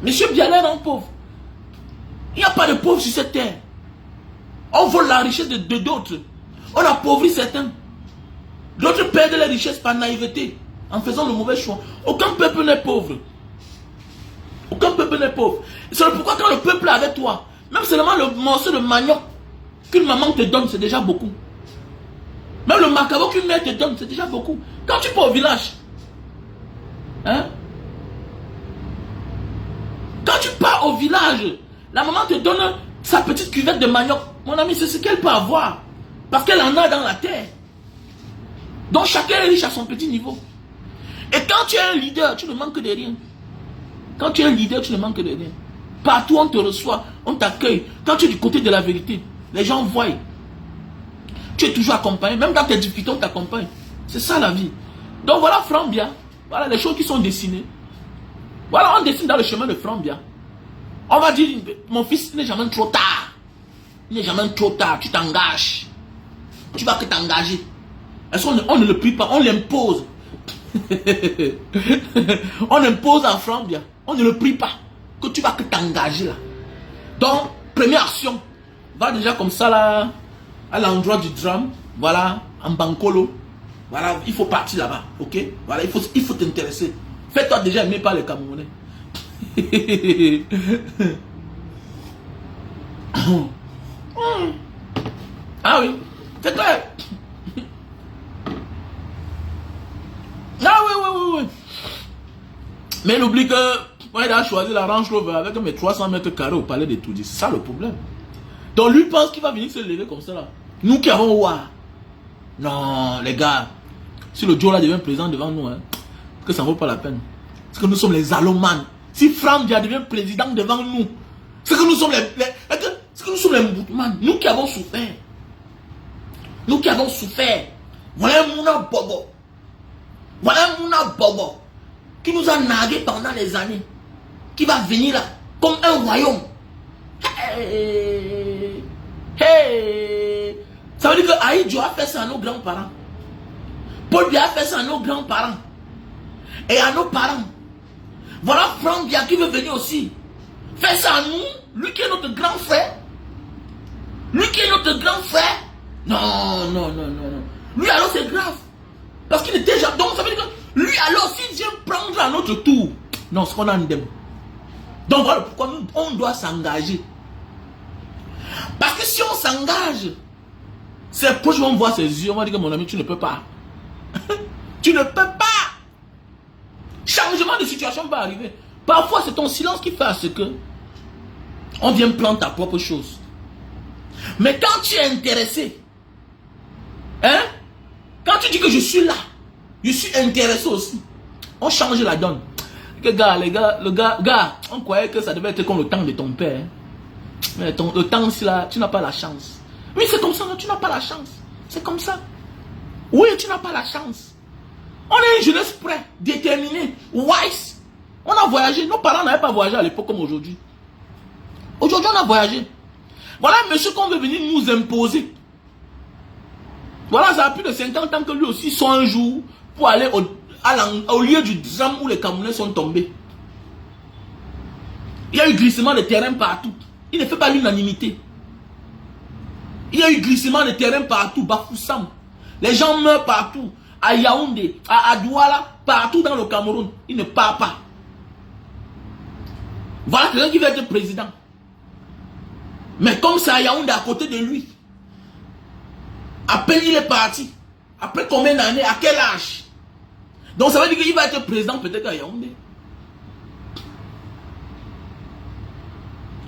Monsieur Bialet rend pauvre. Il n'y a pas de pauvre sur cette terre. On vole la richesse de d'autres. On appauvrit certains. D'autres perdent la richesse par naïveté, en faisant le mauvais choix. Aucun peuple n'est pauvre. Aucun peuple n'est pauvre. C'est pourquoi quand le peuple est avec toi, même seulement le morceau de manioc qu'une maman te donne, c'est déjà beaucoup. Même le macaron qu'une mère te donne, c'est déjà beaucoup. Quand tu pars au village, hein, âge, la maman te donne sa petite cuvette de manioc. Mon ami, c'est ce qu'elle peut avoir. Parce qu'elle en a dans la terre. Donc chacun est riche à son petit niveau. Et quand tu es un leader, tu ne manques de rien. Quand tu es un leader, tu ne manques de rien. Partout on te reçoit, on t'accueille. Quand tu es du côté de la vérité, les gens voient. Tu es toujours accompagné. Même dans tes difficultés, on t'accompagne. C'est ça la vie. Donc voilà Frambia. Voilà les choses qui sont dessinées. Voilà, on dessine dans le chemin de Frambia. On va dire, mon fils, il n'est jamais trop tard. Il n'est jamais trop tard. Tu t'engages. Tu vas que t'engager. Est-ce qu'on ne le prie pas? On l'impose. On impose à Frambia. On ne le prie pas. Que tu vas que t'engager là. Donc, première action. Va déjà comme ça là. À l'endroit du drame. Voilà. En Bankolo. Voilà. Il faut partir là-bas. Ok. Voilà. Il faut t'intéresser. Fais-toi déjà aimer par les Camerounais. Ah oui. C'est clair. Ah oui. Mais il oublie que moi, il a choisi la Range Rover avec mes 300 mètres carrés au palais des Toudis. C'est ça le problème. Donc lui pense qu'il va venir se lever comme ça là. Nous qui avons ouah. Non, les gars. Si le Joe là devient président devant nous, hein, que ça ne vaut pas la peine. Parce que nous sommes les allomanes. Si Frambia devient président devant nous, c'est que nous sommes les Mboutman. Nous qui avons souffert. Nous qui avons souffert. Voilà un Mouna Bobo. Voilà un Mouna Bobo. Qui nous a nagué pendant les années. Qui va venir là. Comme un royaume. Hey. Hey. Ça veut dire que Aïdjo a fait ça à nos grands-parents. Paul Biya a fait ça à nos grands-parents. Et à nos parents. Voilà Frambia qui veut venir aussi. Faire ça à nous. Lui qui est notre grand frère. Lui qui est notre grand frère. Non. Lui alors c'est grave. Parce qu'il était déjà. Donc ça veut dire que lui alors s'il vient prendre à notre tour. Non, ce qu'on a en dem. Donc voilà pourquoi nous, on doit s'engager. Parce que si on s'engage, c'est prochainement on voit ses yeux, on va dire que mon ami tu ne peux pas. Tu ne peux pas. Changement de situation va arriver. Parfois c'est ton silence qui fait à ce que on vient prendre ta propre chose. Mais quand tu es intéressé, hein, quand tu dis que je suis là, je suis intéressé aussi, on change la donne. Les gars, on croyait que ça devait être comme le temps de ton père. Hein. Mais le temps aussi là, tu n'as pas la chance. Oui, c'est comme ça, tu n'as pas la chance. C'est comme ça. Oui, tu n'as pas la chance. On est une jeunesse prête, déterminée, wise. On a voyagé. Nos parents n'avaient pas voyagé à l'époque comme aujourd'hui. Aujourd'hui, on a voyagé. Voilà un monsieur qu'on veut venir nous imposer. Voilà, ça a plus de 50 ans que lui aussi soit un jour pour aller au lieu du drame où les Camerounais sont tombés. Il y a eu glissement de terrain partout. Il ne fait pas l'unanimité. Il y a eu glissement de terrain partout. Bafoussam. Les gens meurent partout. À Yaoundé, à Douala, partout dans le Cameroun. Il ne part pas. Voilà quelqu'un qui va être président. Mais comme c'est à Yaoundé à côté de lui. À peine il est parti. Après combien d'années? À quel âge? Donc ça veut dire qu'il va être président peut-être à Yaoundé.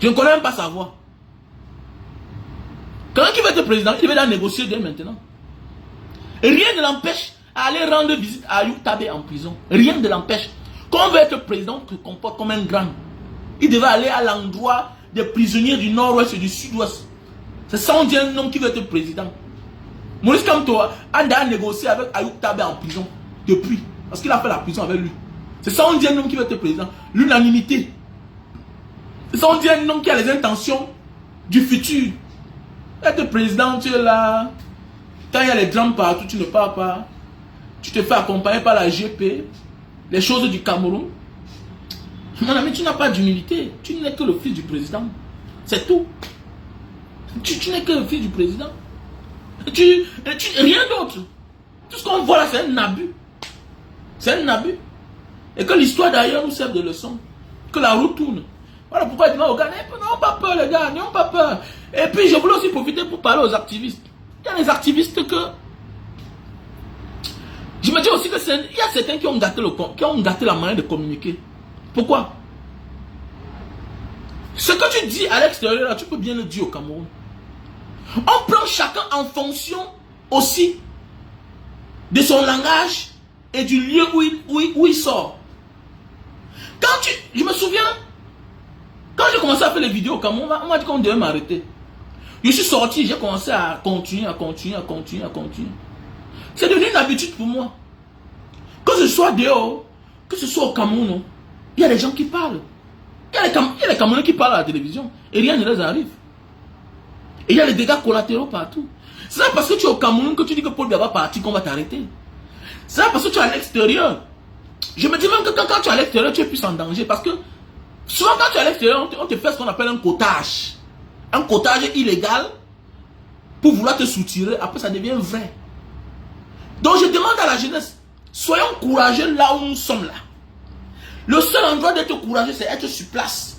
Je ne connais même pas sa voix. Quelqu'un qui va être président, il va négocier dès maintenant. Et rien ne l'empêche à aller rendre visite à Ayuk Tabé en prison. Rien ne l'empêche. Quand on veut être président, on se comporte comme un grand. Il devait aller à l'endroit des prisonniers du nord-ouest et du sud-ouest. C'est ça on dit un homme qui veut être président. Maurice Kamto a négocié avec Ayuk Tabé en prison. Depuis. Parce qu'il a fait la prison avec lui. C'est ça on dit un homme qui veut être président. L'unanimité. C'est ça on dit un homme qui a les intentions du futur. Être président, tu es là. Quand il y a les drames partout, tu ne pars pas. Tu te fais accompagner par la GP. Les choses du Cameroun. Mon ami, tu n'as pas d'humilité. Tu n'es que le fils du président. C'est tout. Tu n'es que le fils du président. Rien d'autre. Tout ce qu'on voit là, c'est un abus. C'est un abus. Et que l'histoire d'ailleurs nous serve de leçon. Que la roue tourne. Voilà pourquoi il dit aux gars, n'ayons pas peur les gars, n'ayons pas peur. Et puis je voulais aussi profiter pour parler aux activistes. Il y a des activistes que... Je me dis aussi que il y a certains qui ont gâté la manière de communiquer. Pourquoi? Ce que tu dis à l'extérieur, tu peux bien le dire au Cameroun. On prend chacun en fonction aussi de son langage et du lieu où il sort. Je me souviens, quand j'ai commencé à faire les vidéos au Cameroun, on m'a dit qu'on devait m'arrêter. Je suis sorti, j'ai commencé à continuer. C'est devenu une habitude pour moi. Que ce soit dehors, que ce soit au Cameroun, il y a des gens qui parlent. Il y a les Camerounais qui parlent à la télévision et rien ne les arrive. Et il y a les dégâts collatéraux partout. C'est pas parce que tu es au Cameroun que tu dis que Paul Biya va partir qu'on va t'arrêter. C'est pas parce que tu es à l'extérieur. Je me dis même que quand tu es à l'extérieur, tu es plus en danger. Parce que souvent quand tu es à l'extérieur, on te fait ce qu'on appelle un quotage. Un quotage illégal pour vouloir te soutirer. Après, ça devient vrai. Donc je demande à la jeunesse, soyons courageux là où nous sommes là. Le seul endroit d'être courageux, c'est être sur place.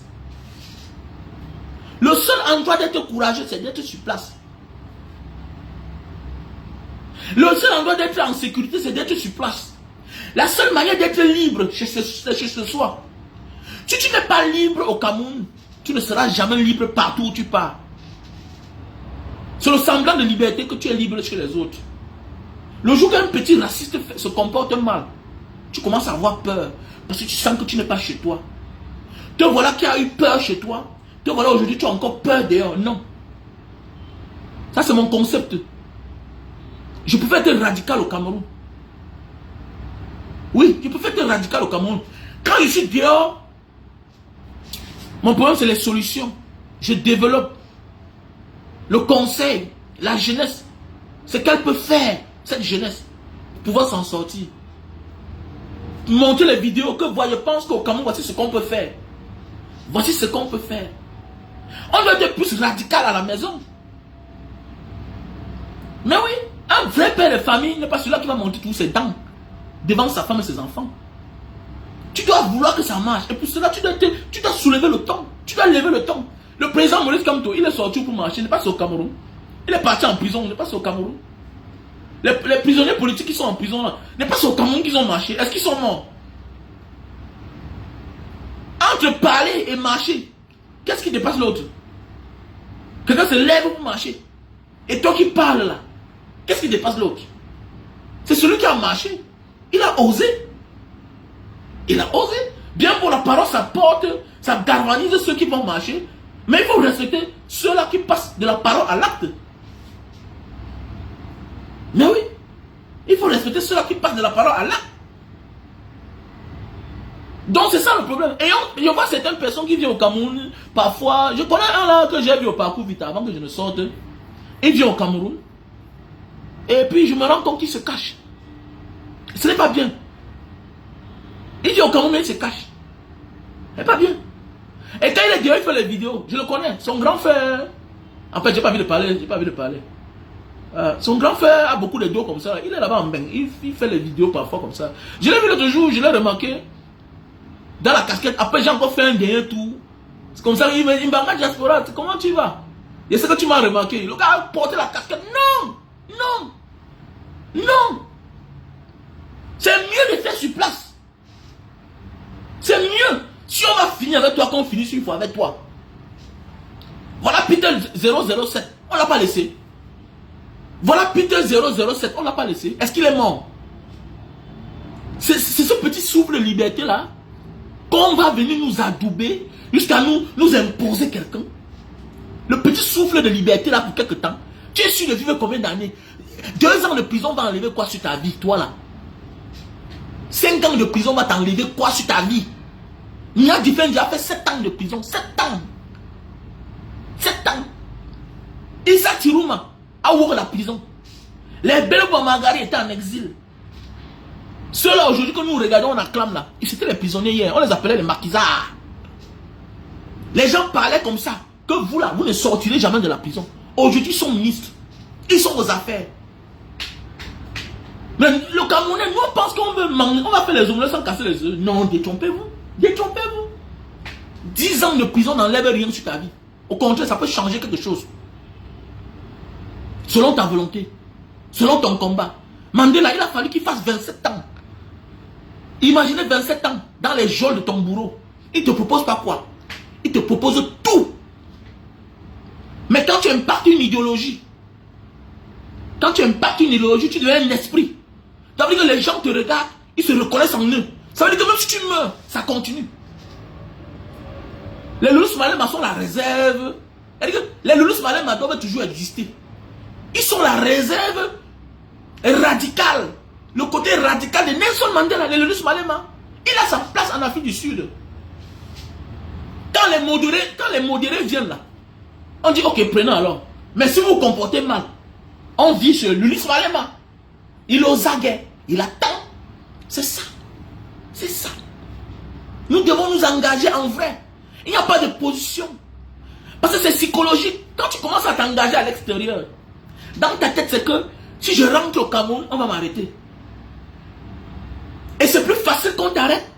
Le seul endroit d'être courageux, c'est d'être sur place. Le seul endroit d'être en sécurité, c'est d'être sur place. La seule manière d'être libre, c'est chez soi. Si tu n'es pas libre au Cameroun, tu ne seras jamais libre partout où tu pars. C'est le semblant de liberté que tu es libre chez les autres. Le jour qu'un petit raciste se comporte mal, tu commences à avoir peur. Parce que tu sens que tu n'es pas chez toi. Te voilà qui a eu peur chez toi. Te voilà aujourd'hui, tu as encore peur dehors. Non. Ça, c'est mon concept. Je pouvais être radical au Cameroun. Oui, je pouvais être radical au Cameroun. Quand je suis dehors, mon problème, c'est les solutions. Je développe le conseil, la jeunesse. C'est qu'elle peut faire, cette jeunesse, pour pouvoir s'en sortir. Montrer les vidéos que je pense qu'au Cameroun, voici ce qu'on peut faire. Voici ce qu'on peut faire. On doit être plus radical à la maison. Mais oui, un vrai père de famille n'est pas celui-là qui va monter tous ses dents devant sa femme et ses enfants. Tu dois vouloir que ça marche. Et pour cela, tu dois soulever le ton. Tu dois lever le ton. Le président Maurice Kamto, il est sorti pour marcher, il n'est pas au Cameroun. Il est parti en prison, il n'est pas au Cameroun. Les prisonniers politiques qui sont en prison là, n'est pas au Cameroun qu'ils ont marché. Est-ce qu'ils sont morts? Entre parler et marcher, qu'est-ce qui dépasse l'autre? Quelqu'un se lève pour marcher. Et toi qui parles là, qu'est-ce qui dépasse l'autre? C'est celui qui a marché. Il a osé. Il a osé. Bien pour la parole, ça porte, ça galvanise ceux qui vont marcher. Mais il faut respecter ceux-là qui passent de la parole à l'acte. Mais oui, il faut respecter ceux-là qui passent de la parole à l'acte. Donc c'est ça le problème. Et je vois certaines personnes qui viennent au Cameroun, parfois, je connais un là que j'ai vu au parcours vite avant que je ne sorte. Il vient au Cameroun. Et puis je me rends compte qu'il se cache. Ce n'est pas bien. Il vient au Cameroun mais il se cache. Ce n'est pas bien. Et quand il est dehors, il fait les vidéos. Je le connais. Son grand frère. En fait, j'ai pas envie de parler. Son grand frère a beaucoup de dos comme ça. Il est là-bas en bain. Il fait les vidéos parfois comme ça. Je l'ai vu l'autre jour, je l'ai remarqué. Dans la casquette. Après, j'ai encore fait un dernier tour. C'est comme ça. Il me dit, Diaspora, comment tu vas? Et c'est que tu m'as remarqué. Le gars a porté la casquette. Non! Non! Non! C'est mieux de faire sur place. C'est mieux. Si on va finir avec toi, qu'on finisse une fois avec toi. Voilà Peter 007. On l'a pas laissé. Voilà Peter 007. On l'a pas laissé. Est-ce qu'il est mort? C'est ce petit souffle de liberté là qu'on va venir nous adouber jusqu'à nous imposer quelqu'un. Le petit souffle de liberté là pour quelque temps. Tu es sûr de vivre combien d'années? 2 ans de prison va enlever quoi sur ta vie, toi là? 5 ans de prison va t'enlever quoi sur ta vie? Nia Diffendi a fait 7 ans de prison. 7 ans. 7 ans. Issa Tirouma a ouvert la prison. Les Bello Bamagari étaient en exil. Ceux-là aujourd'hui que nous regardons, on acclame là. Ils étaient les prisonniers hier. On les appelait les maquisards. Les gens parlaient comme ça. Que vous là, vous ne sortirez jamais de la prison. Aujourd'hui, ils sont ministres. Ils sont aux affaires. Mais le Camerounais, nous on pense qu'on veut manger, on va faire les omelettes sans casser les œufs. Non, détrompez-vous. Détrompez-vous. 10 ans de prison n'enlève rien sur ta vie. Au contraire, ça peut changer quelque chose. Selon ta volonté. Selon ton combat. Mandela, il a fallu qu'il fasse 27 ans. Imaginez 27 ans dans les geôles de ton bourreau. Il te propose pas quoi? Il te propose tout. Mais quand tu impactes une idéologie, tu deviens un esprit. Ça veut dire que les gens te regardent, ils se reconnaissent en eux. Ça veut dire que même si tu meurs, ça continue. Les Loulous Malema sont la réserve. Les Loulous Malema doivent toujours exister. Ils sont la réserve radicale. Le côté radical de Nelson Mandela, les Loulous Malema. Il a sa place en Afrique du Sud. Quand les modérés viennent là, on dit ok, prenons alors. Mais si vous vous comportez mal, on vit sur Loulous Malema. Il ose guère, il attend. C'est ça. C'est ça. Nous devons nous engager en vrai. Il n'y a pas de position. Parce que c'est psychologique. Quand tu commences à t'engager à l'extérieur, dans ta tête, c'est que si je rentre au Cameroun, on va m'arrêter. Et c'est plus facile qu'on t'arrête.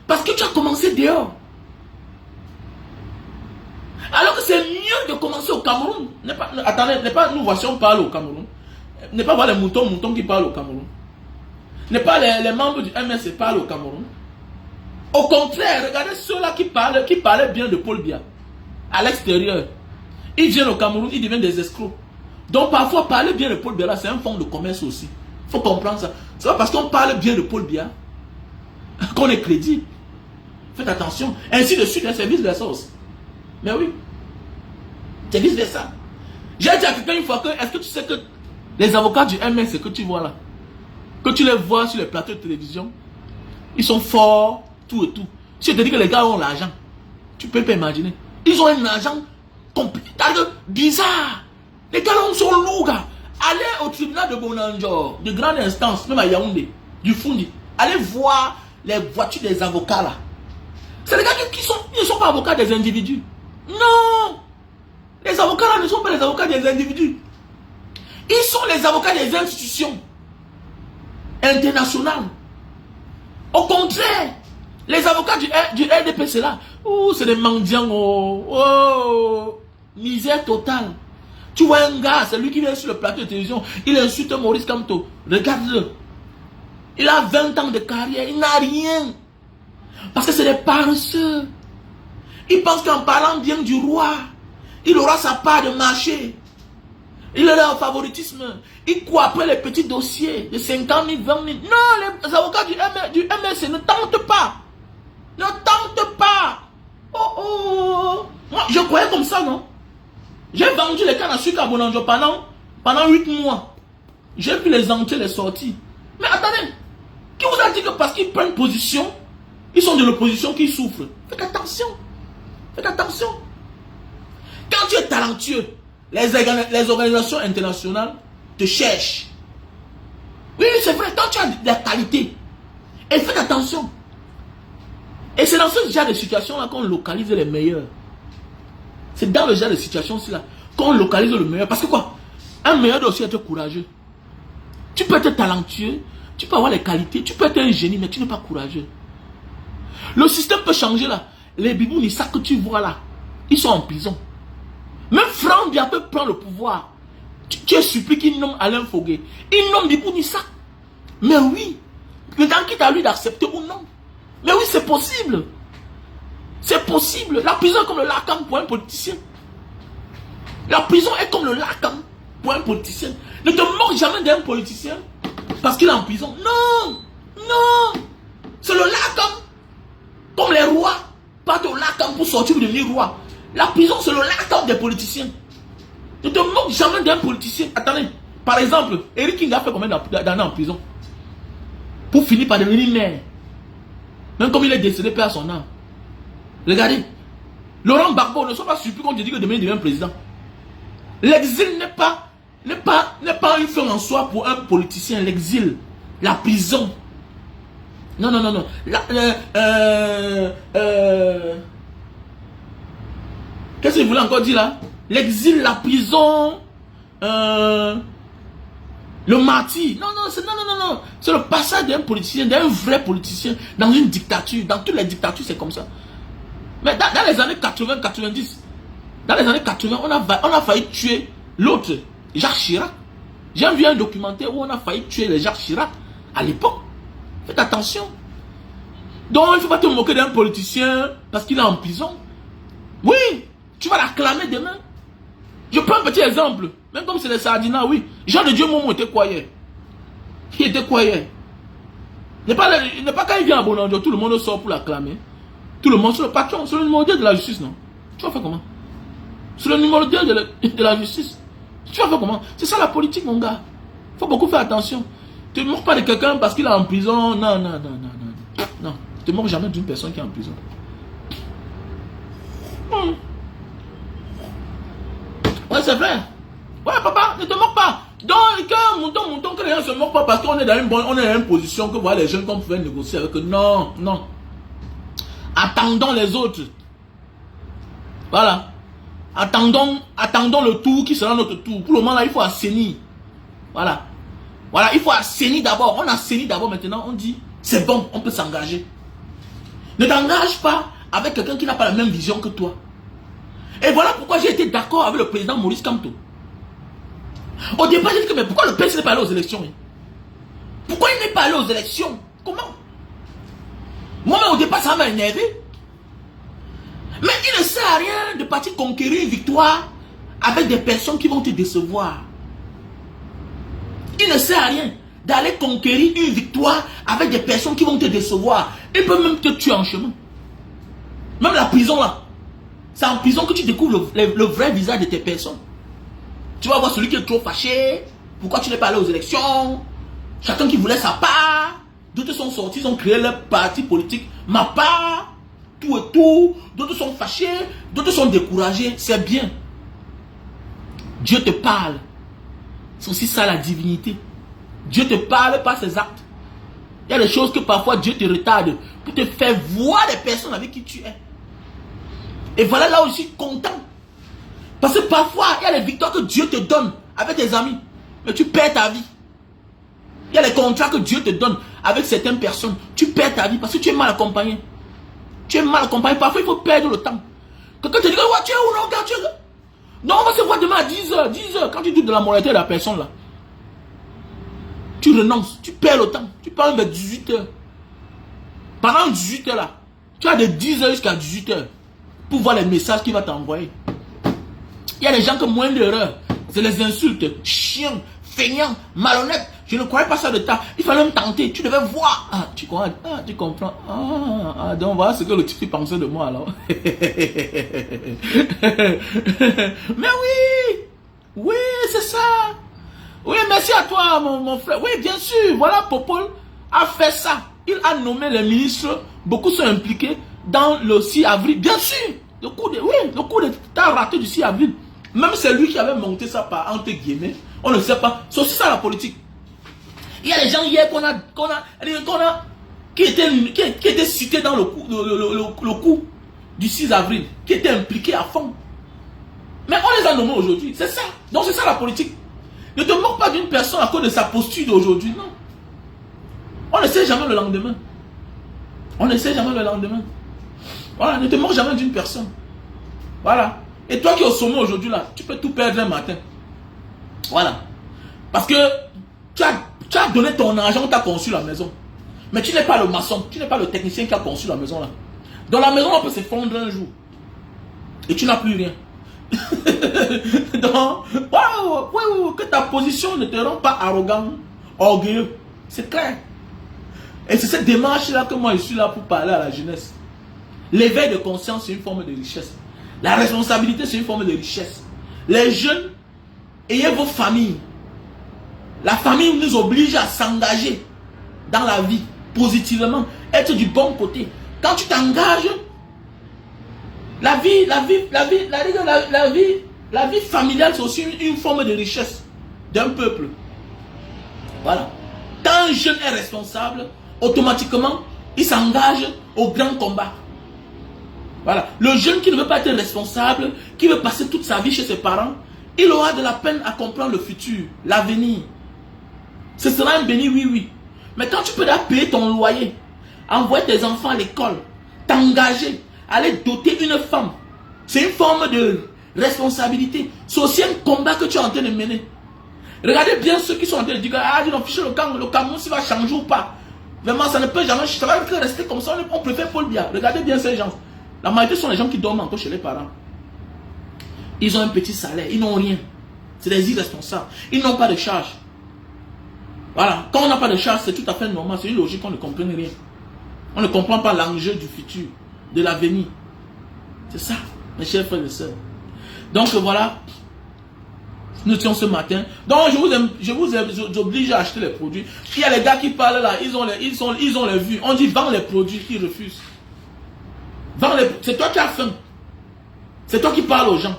Parce que tu as commencé dehors. Alors que c'est mieux de commencer au Cameroun. Attendez, n'est pas nous voici on parle au Cameroun. N'est pas voir les moutons qui parlent au Cameroun. N'est pas les membres du MS qui parlent au Cameroun. Au contraire, regardez ceux-là qui parlaient bien de Paul Biya. À l'extérieur. Ils viennent au Cameroun, ils deviennent des escrocs. Donc parfois, parler bien de Paul Biya, c'est un fonds de commerce aussi. Il faut comprendre ça. C'est pas parce qu'on parle bien de Paul Biya qu'on est crédible. Faites attention. Ainsi de suite, c'est vice-versa aussi. Mais oui. C'est vice-versa. J'ai dit à quelqu'un une fois que, est-ce que tu sais que les avocats du MS que tu vois là, que tu les vois sur les plateaux de télévision, ils sont forts, tout et tout. Si je te dis que les gars ont l'argent, tu peux pas imaginer. Ils ont un argent compliqué, bizarre. Les gars sont lourds, gars. Allez au tribunal de Bonanjo, de grande instance, même à Yaoundé, du Fundi. Allez voir les voitures des avocats là. C'est les gars ils ne sont pas avocats des individus. Non. Les avocats là ne sont pas les avocats des individus. Ils sont les avocats des institutions internationales. Au contraire, les avocats du RDPC là, c'est des mendiants, misère totale. Tu vois un gars, c'est lui qui vient sur le plateau de télévision, il insulte Maurice Kamto. Regarde-le. Il a 20 ans de carrière, il n'a rien. Parce que c'est des paresseux. Il pense qu'en parlant bien du roi, il aura sa part de marché. Il est là au favoritisme. Il court après les petits dossiers de 50 000, 20 000. Non, les avocats du MSC ne tentent pas. Ne tentent pas. Moi, je croyais comme ça, non? J'ai vendu les cannes à sucre à Bonanjo pendant 8 mois. J'ai pu les entrer, les sorties. Mais attendez, qui vous a dit que parce qu'ils prennent position, ils sont de l'opposition qu'ils souffrent? Faites attention. Faites attention. Quand tu es talentueux, les organisations internationales te cherchent. Oui, c'est vrai, quand tu as de la qualité. Et faites attention. Et c'est dans ce genre de situation-là qu'on localise les meilleurs. C'est dans le genre de situation-là qu'on localise le meilleur. Parce que quoi? Un meilleur doit aussi être courageux. Tu peux être talentueux, tu peux avoir les qualités, tu peux être un génie, mais tu n'es pas courageux. Le système peut changer là. Les bibounis, ça que tu vois là, ils sont en prison. Même Franck Biya peut prendre le pouvoir. Tu es surpris qu'il nomme Alain Fogué. Il nomme Bibouni ça. Mais oui, le temps qui t'a lui d'accepter ou non. Mais oui, c'est possible. C'est possible. La prison est comme le Lakam pour un politicien. La prison est comme le Lakam pour un politicien. Ne te moque jamais d'un politicien parce qu'il est en prison. Non. Non. C'est le Lakam. Comme les rois partent au Lakam pour sortir pour devenir roi. La prison, c'est le Lakam des politiciens. Ne te moque jamais d'un politicien. Attendez. Par exemple, Eric King a fait combien d'années en prison pour finir par devenir maire. Même comme il est décédé, paix à son âme. Regardez, Laurent Gbagbo, ne soit pas surpris qu'on te dit que demain il devient président. L'exil n'est pas une fin en soi pour un politicien. L'exil, la prison. Non. Qu'est-ce que vous voulez encore dire là? L'exil, la prison, le martyr. Non. C'est le passage d'un politicien, d'un vrai politicien, dans une dictature. Dans toutes les dictatures, c'est comme ça. Mais dans les années 80-90, dans les années 80, on a failli tuer l'autre, Jacques Chirac. J'ai vu un documentaire où on a failli tuer les Jacques Chirac à l'époque. Faites attention. Donc, il ne faut pas te moquer d'un politicien parce qu'il est en prison. Oui, tu vas l'acclamer demain. Je prends un petit exemple. Même comme c'est les Sardinats, oui. Jean de Dieu Momo était quoi hier? Il était quoi hier? Il n'est pas quand il vient à Bonanjo, tout le monde sort pour l'acclamer. Tout le monde, c'est le patron, c'est le numéro 2 de la justice, non? Tu vas faire comment? C'est le numéro 2 de la justice. Tu vas faire comment? C'est ça la politique, mon gars. Il faut beaucoup faire attention. Tu ne moques pas de quelqu'un parce qu'il est en prison. Non, non, non, non, non. Non, tu ne moques jamais d'une personne qui est en prison. Ouais, c'est vrai. Ouais, papa, ne te moque pas. Donc, que les gens se moquent pas parce qu'on est dans une position que voilà, les jeunes qu'on pouvait négocier avec eux. Non, non. Attendons les autres. Voilà. Attendons le tour qui sera notre tour. Pour le moment, là, il faut assainir. Voilà. Voilà, il faut assainir d'abord. On assainit d'abord, maintenant, on dit, c'est bon, on peut s'engager. Ne t'engage pas avec quelqu'un qui n'a pas la même vision que toi. Et voilà pourquoi j'ai été d'accord avec le président Maurice Kamto. Au départ, j'ai dit que mais pourquoi le PS n'est pas allé aux élections? Pourquoi il n'est pas allé aux élections? Comment? Moi-même, au départ, ça m'a énervé. Mais il ne sert à rien de partir conquérir une victoire avec des personnes qui vont te décevoir. Il ne sert à rien d'aller conquérir une victoire avec des personnes qui vont te décevoir. Ils peuvent même te tuer en chemin. Même la prison là. C'est en prison que tu découvres le vrai visage de tes personnes. Tu vas voir celui qui est trop fâché. Pourquoi tu n'es pas allé aux élections? Chacun qui voulait sa part. D'autres sont sortis, ils ont créé leur parti politique. Ma part. Tout et tout. D'autres sont fâchés. D'autres sont découragés. C'est bien. Dieu te parle. C'est aussi ça la divinité. Dieu te parle par ses actes. Il y a des choses que parfois Dieu te retarde pour te faire voir les personnes avec qui tu es. Et voilà là où je suis content. Parce que parfois, il y a les victoires que Dieu te donne avec tes amis. Mais tu perds ta vie. Il y a les contrats que Dieu te donne avec certaines personnes. Tu perds ta vie parce que tu es mal accompagné. Tu es mal accompagné. Parfois, il faut perdre le temps. Quelqu'un te dit, ouais, tu es où non, gars, tu es là. Non, on va se voir demain à 10h. 10h. Quand tu doutes de la moralité de la personne là, tu renonces. Tu perds le temps. Tu parles de 18h. Pendant 18h là, tu as de 10h jusqu'à 18h pour voir les messages qu'il va t'envoyer. Il y a des gens que moins d'erreurs, c'est les insultes, chiants, feignants, malhonnêtes. Je ne croyais pas ça de ta. Il fallait me tenter. Tu devais voir. Ah, tu comprends. Donc voilà ce que le type pensait de moi alors. Mais oui, c'est ça. Oui, merci à toi, mon frère. Oui, bien sûr. Voilà, Popol a fait ça. Il a nommé les ministres. Beaucoup sont impliqués dans le 6 avril. Bien sûr. Le coup d'état raté du 6 avril. Même c'est lui qui avait monté ça par entre guillemets. On ne sait pas. C'est aussi ça la politique. Il y a des gens hier qui étaient cités dans le coup du 6 avril, qui étaient impliqués à fond. Mais on les a nommés aujourd'hui. C'est ça. Donc c'est ça la politique. Ne te moque pas d'une personne à cause de sa posture d'aujourd'hui. Non. On ne sait jamais le lendemain. On ne sait jamais le lendemain. Voilà, ne te moque jamais d'une personne. Voilà. Et toi qui es au sommet aujourd'hui là, tu peux tout perdre un matin. Voilà. Parce que tu as donné ton argent, tu as conçu la maison. Mais tu n'es pas le maçon, tu n'es pas le technicien qui a conçu la maison là. Dans la maison, on peut s'effondrer un jour. Et tu n'as plus rien. Donc, que ta position ne te rend pas arrogant, orgueilleux. C'est clair. Et c'est cette démarche-là que moi je suis là pour parler à la jeunesse. L'éveil de conscience, c'est une forme de richesse. La responsabilité, c'est une forme de richesse. Les jeunes, ayez vos familles. La famille nous oblige à s'engager dans la vie, positivement, être du bon côté. Quand tu t'engages, la vie familiale, c'est aussi une forme de richesse d'un peuple. Voilà. Quand un jeune est responsable, automatiquement, il s'engage au grand combat. Voilà. Le jeune qui ne veut pas être responsable, qui veut passer toute sa vie chez ses parents, il aura de la peine à comprendre le futur, l'avenir. Ce sera un béni, oui. Mais quand tu peux payer ton loyer, envoyer tes enfants à l'école, t'engager, aller doter une femme, c'est une forme de responsabilité. C'est aussi un combat que tu es en train de mener. Regardez bien ceux qui sont en train de dire, ah, non, fiche le Cameroun, s'il va changer ou pas. Vraiment, ça ne peut jamais, ça va rester comme ça, on préfère Paul Biya. Regardez bien ces gens. La majorité sont les gens qui dorment encore chez les parents. Ils ont un petit salaire, ils n'ont rien. C'est des irresponsables. Ils n'ont pas de charge. Voilà. Quand on n'a pas de charge, c'est tout à fait normal. C'est une logique qu'on ne comprend rien. On ne comprend pas l'enjeu du futur, de l'avenir. C'est ça, mes chers frères et sœurs. Donc voilà. Nous étions ce matin. Donc j'oblige à acheter les produits. Il y a les gars qui parlent là, ils ont les vues. On dit vends les produits, ils refusent. C'est toi qui as faim. C'est toi qui parles aux gens.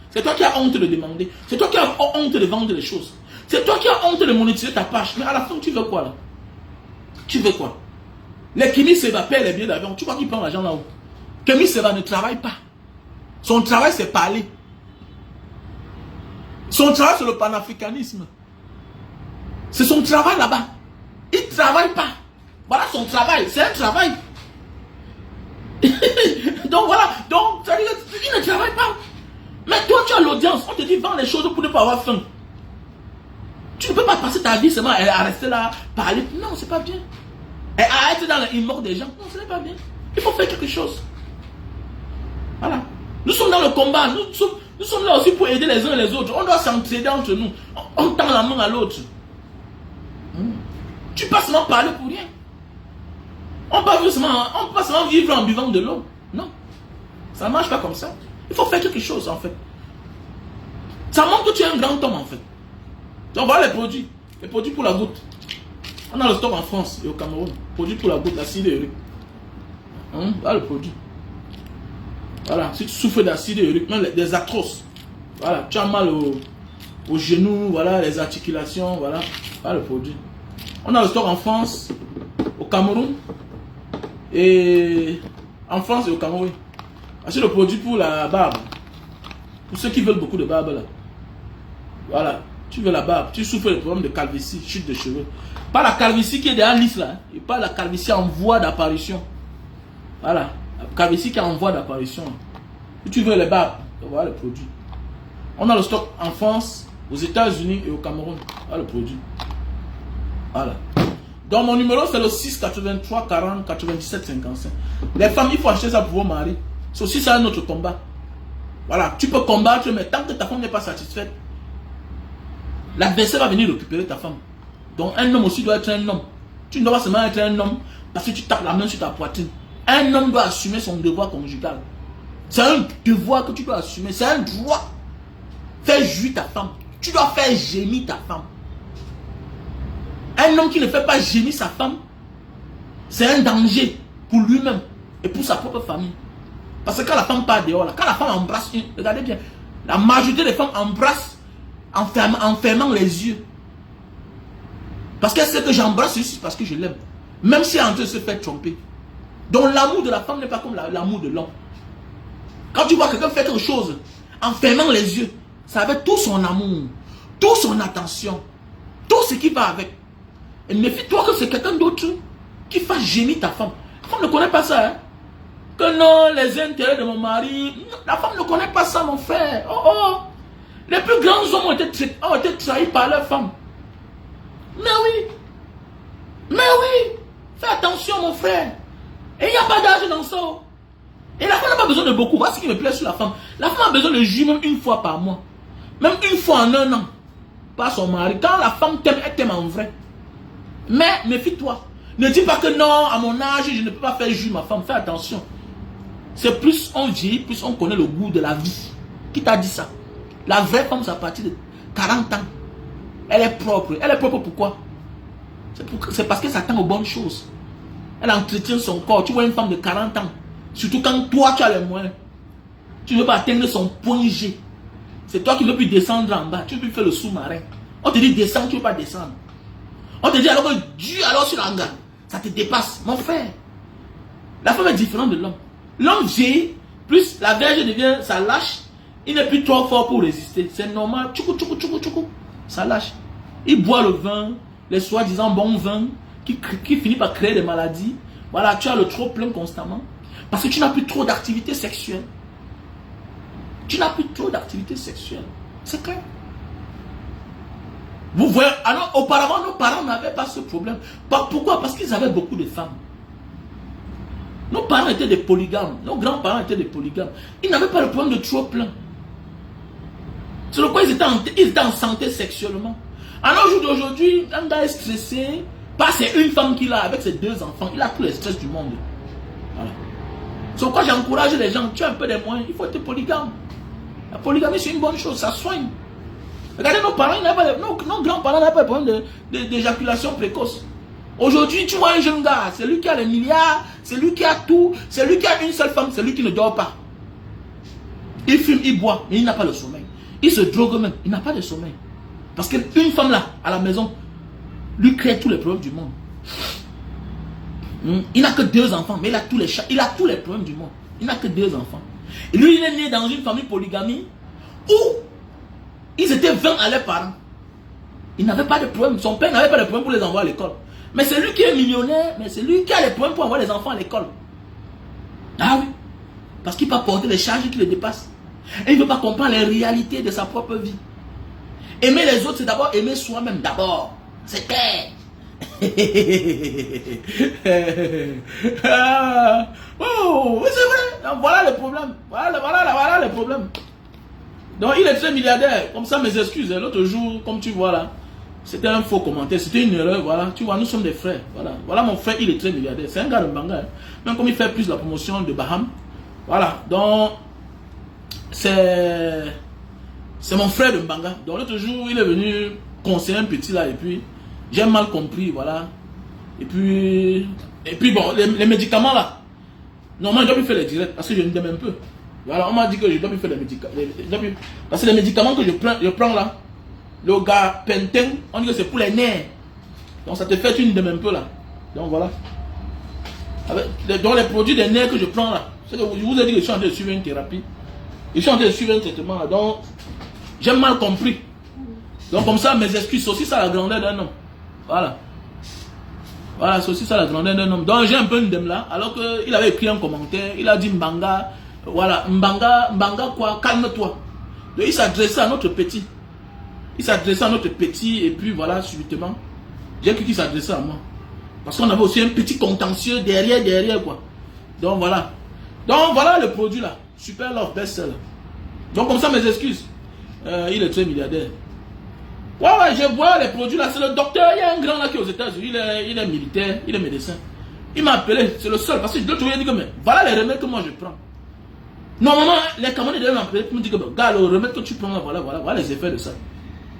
C'est toi qui as honte de demander. C'est toi qui as honte de vendre les choses. C'est toi qui as honte de monétiser ta page. Mais à la fin, tu veux quoi là? Tu veux quoi? Les Kémy Seba paient les billets d'avion. Tu crois qu'il prend l'argent là-haut? Kémy Seba ne travaille pas. Son travail, c'est parler. Son travail, c'est le panafricanisme. C'est son travail là-bas. Il ne travaille pas. Voilà son travail. C'est un travail. Donc voilà. Donc, ça veut dire qu'il ne travaille pas. Mais toi, tu as l'audience. On te dit, vends les choses pour ne pas avoir faim. Tu ne peux pas passer ta vie seulement à rester là, parler. Non, c'est pas bien. Et à être dans l'immort des gens. Non, ce n'est pas bien. Il faut faire quelque chose. Voilà. Nous sommes dans le combat. Nous sommes là aussi pour aider les uns et les autres. On doit s'entraider entre nous. On tend la main à l'autre. Tu passes seulement parler pour rien. On ne peut pas seulement vivre en buvant de l'eau. Non. Ça ne marche pas comme ça. Il faut faire quelque chose en fait. Ça montre que tu es un grand homme en fait. Donc voilà les produits. Les produits pour la goutte. On a le stock en France et au Cameroun. Produits pour la goutte, l'acide urique. Voilà le produit. Voilà, si tu souffres d'acide urique, même des arthroses. Voilà, tu as mal au genou, voilà, les articulations, voilà. Voilà le produit. On a le stock en France, au Cameroun et en France et au Cameroun. C'est le produit pour la barbe. Pour ceux qui veulent beaucoup de barbe là. Voilà. Tu veux la barbe. Tu souffres de problème de calvitie, chute de cheveux. Pas la calvitie qui est derrière lisse là. Et pas la calvitie en voie d'apparition. Voilà. La calvitie qui est en voie d'apparition. Si tu veux les barbes, voilà le produit. On a le stock en France, aux États-Unis et au Cameroun. Voilà le produit. Voilà. Donc mon numéro c'est le 6 83 40 97 55. Les femmes, il faut acheter ça pour vos maris. C'est aussi ça notre combat. Voilà, tu peux combattre, mais tant que ta femme n'est pas satisfaite, l'adversaire va venir récupérer ta femme. Donc un homme aussi doit être un homme. Tu ne dois pas seulement être un homme parce que tu tapes la main sur ta poitrine. Un homme doit assumer son devoir conjugal. C'est un devoir que tu dois assumer. C'est un droit. Faire jouir ta femme. Tu dois faire gémir ta femme. Un homme qui ne fait pas gémir sa femme, c'est un danger pour lui-même et pour sa propre famille. Parce que quand la femme part dehors, là, quand la femme embrasse une, regardez bien, la majorité des femmes embrassent en fermant les yeux. Parce qu'elle sait que j'embrasse juste parce que je l'aime. Même si elle est en train de se faire tromper. Donc l'amour de la femme n'est pas comme l'amour de l'homme. Quand tu vois quelqu'un faire quelque chose en fermant les yeux, ça avec tout son amour, toute son attention, tout ce qui va avec. Et méfie-toi que c'est quelqu'un d'autre qui fasse gémir ta femme. La femme ne connaît pas ça. Hein? Que non, les intérêts de mon mari. Non, la femme ne connaît pas ça, mon frère. Oh oh. Les plus grands hommes ont été trahis par leur femme. Mais oui. Mais oui. Fais attention, mon frère. Et il n'y a pas d'âge dans ça. Et la femme n'a pas besoin de beaucoup. Voilà ce qui me plaît sur la femme. La femme a besoin de jouir même une fois par mois. Même une fois en un an. Pas son mari. Quand la femme t'aime, elle t'aime en vrai. Mais méfie-toi. Ne dis pas que non, à mon âge, je ne peux pas faire jouir ma femme. Fais attention. C'est plus on vieillit, plus on connaît le goût de la vie. Qui t'a dit ça? La vraie femme, c'est à partir de 40 ans. Elle est propre. Elle est propre pourquoi? C'est parce qu'elle s'attend aux bonnes choses. Elle entretient son corps. Tu vois une femme de 40 ans. Surtout quand toi, tu as les moyens. Tu ne veux pas atteindre son point G. C'est toi qui ne veux plus descendre en bas. Tu ne veux plus faire le sous-marin. On te dit descendre, tu ne veux pas descendre. On te dit alors que Dieu alors sur l'anga. Ça te dépasse. Mon frère. La femme est différente de l'homme. L'homme vieillit, plus la verge devient, ça lâche. Il n'est plus trop fort pour résister. C'est normal. Tchoukou, tchoukou, tchoukou, tchoukou. Ça lâche. Il boit le vin, les soi-disant bons vins, qui finit par créer des maladies. Voilà, tu as le trop plein constamment. Parce que tu n'as plus trop d'activité sexuelle. Tu n'as plus trop d'activité sexuelle. C'est clair. Vous voyez, alors auparavant, nos parents n'avaient pas ce problème. Pourquoi? Parce qu'ils avaient beaucoup de femmes. Nos parents étaient des polygames. Nos grands-parents étaient des polygames. Ils n'avaient pas le problème de trop plein. C'est le quoi ils étaient en santé sexuellement. Alors, au jour d'aujourd'hui, un gars est stressé, pas c'est une femme qu'il a avec ses 2 enfants, il a tous les stress du monde. Voilà. C'est pourquoi j'encourage les gens, tu as un peu des moyens, il faut être polygame. La polygamie, c'est une bonne chose, ça soigne. Regardez nos parents, nos grands-parents n'avaient pas de problème d'éjaculation précoce. Aujourd'hui, tu vois un jeune gars, c'est lui qui a les milliards, c'est lui qui a tout, c'est lui qui a une seule femme, c'est lui qui ne dort pas. Il fume, il boit, mais il n'a pas le sommeil. Il se drogue même, il n'a pas de sommeil. Parce qu'une femme là, à la maison, lui crée tous les problèmes du monde. Il n'a que 2 enfants, mais il a tous les problèmes du monde. Il n'a que 2 enfants. Et lui, il est né dans une famille polygamie où ils étaient 20 à leurs parents. Il n'avait pas de problème. Son père n'avait pas de problème pour les envoyer à l'école. Mais c'est lui qui est millionnaire, mais c'est lui qui a les problèmes pour envoyer les enfants à l'école. Ah oui. Parce qu'il peut porter les charges qui le dépassent. Et il ne veut pas comprendre les réalités de sa propre vie. Aimer les autres, c'est d'abord aimer soi-même. D'abord. C'est clair. Oh, c'est vrai. Donc, voilà le problème. Voilà le problème. Donc il est très milliardaire. Comme ça, mes excuses. L'autre jour, comme tu vois là, c'était un faux commentaire. C'était une erreur. Voilà. Tu vois, nous sommes des frères. Voilà mon frère, il est très milliardaire. C'est un gars de Mbanga. Hein. Même comme il fait plus la promotion de Baham. Voilà. Donc, c'est mon frère de Mbanga. Donc l'autre jour, il est venu conseiller un petit là. Et puis, j'ai mal compris. Voilà. Et puis bon, les médicaments là. Normalement, je dois lui faire les directs parce que je me demande un peu. Voilà, on m'a dit que je dois lui faire les médicaments. Parce que les médicaments que je prends là, le gars Pentin, on dit que c'est pour les nerfs. Donc ça te fait une dème un peu là. Donc voilà. Donc les produits des nerfs que je prends là, c'est que je vous ai dit que je suis en train de suivre une thérapie. Je suis en train de suivre un traitement là. Donc j'ai mal compris. Donc comme ça, mes excuses, c'est aussi ça la grandeur d'un homme. Voilà. Voilà, c'est aussi ça la grandeur d'un homme. Donc j'ai un peu une dème là, alors qu'il avait écrit un commentaire, il a dit Mbanga, voilà, Mbanga quoi, calme-toi. Donc il s'adressait à notre petit. Il s'adressait à notre petit et puis voilà, subitement, j'ai cru qu'il s'adressait à moi. Parce qu'on avait aussi un petit contentieux derrière quoi. Donc voilà. Donc voilà le produit là. Super Love best-seller. Donc comme ça mes excuses. Il est très milliardaire. Ouais, je vois les produits là, c'est le docteur, il y a un grand là qui est aux États-Unis, il est militaire, il est médecin. Il m'a appelé, c'est le seul, parce que l'autre jour il a dit que mais, voilà les remèdes que moi je prends. Normalement, les camarades devaient m'appeler pour me dire que gars, le remède que tu prends là, voilà les effets de ça.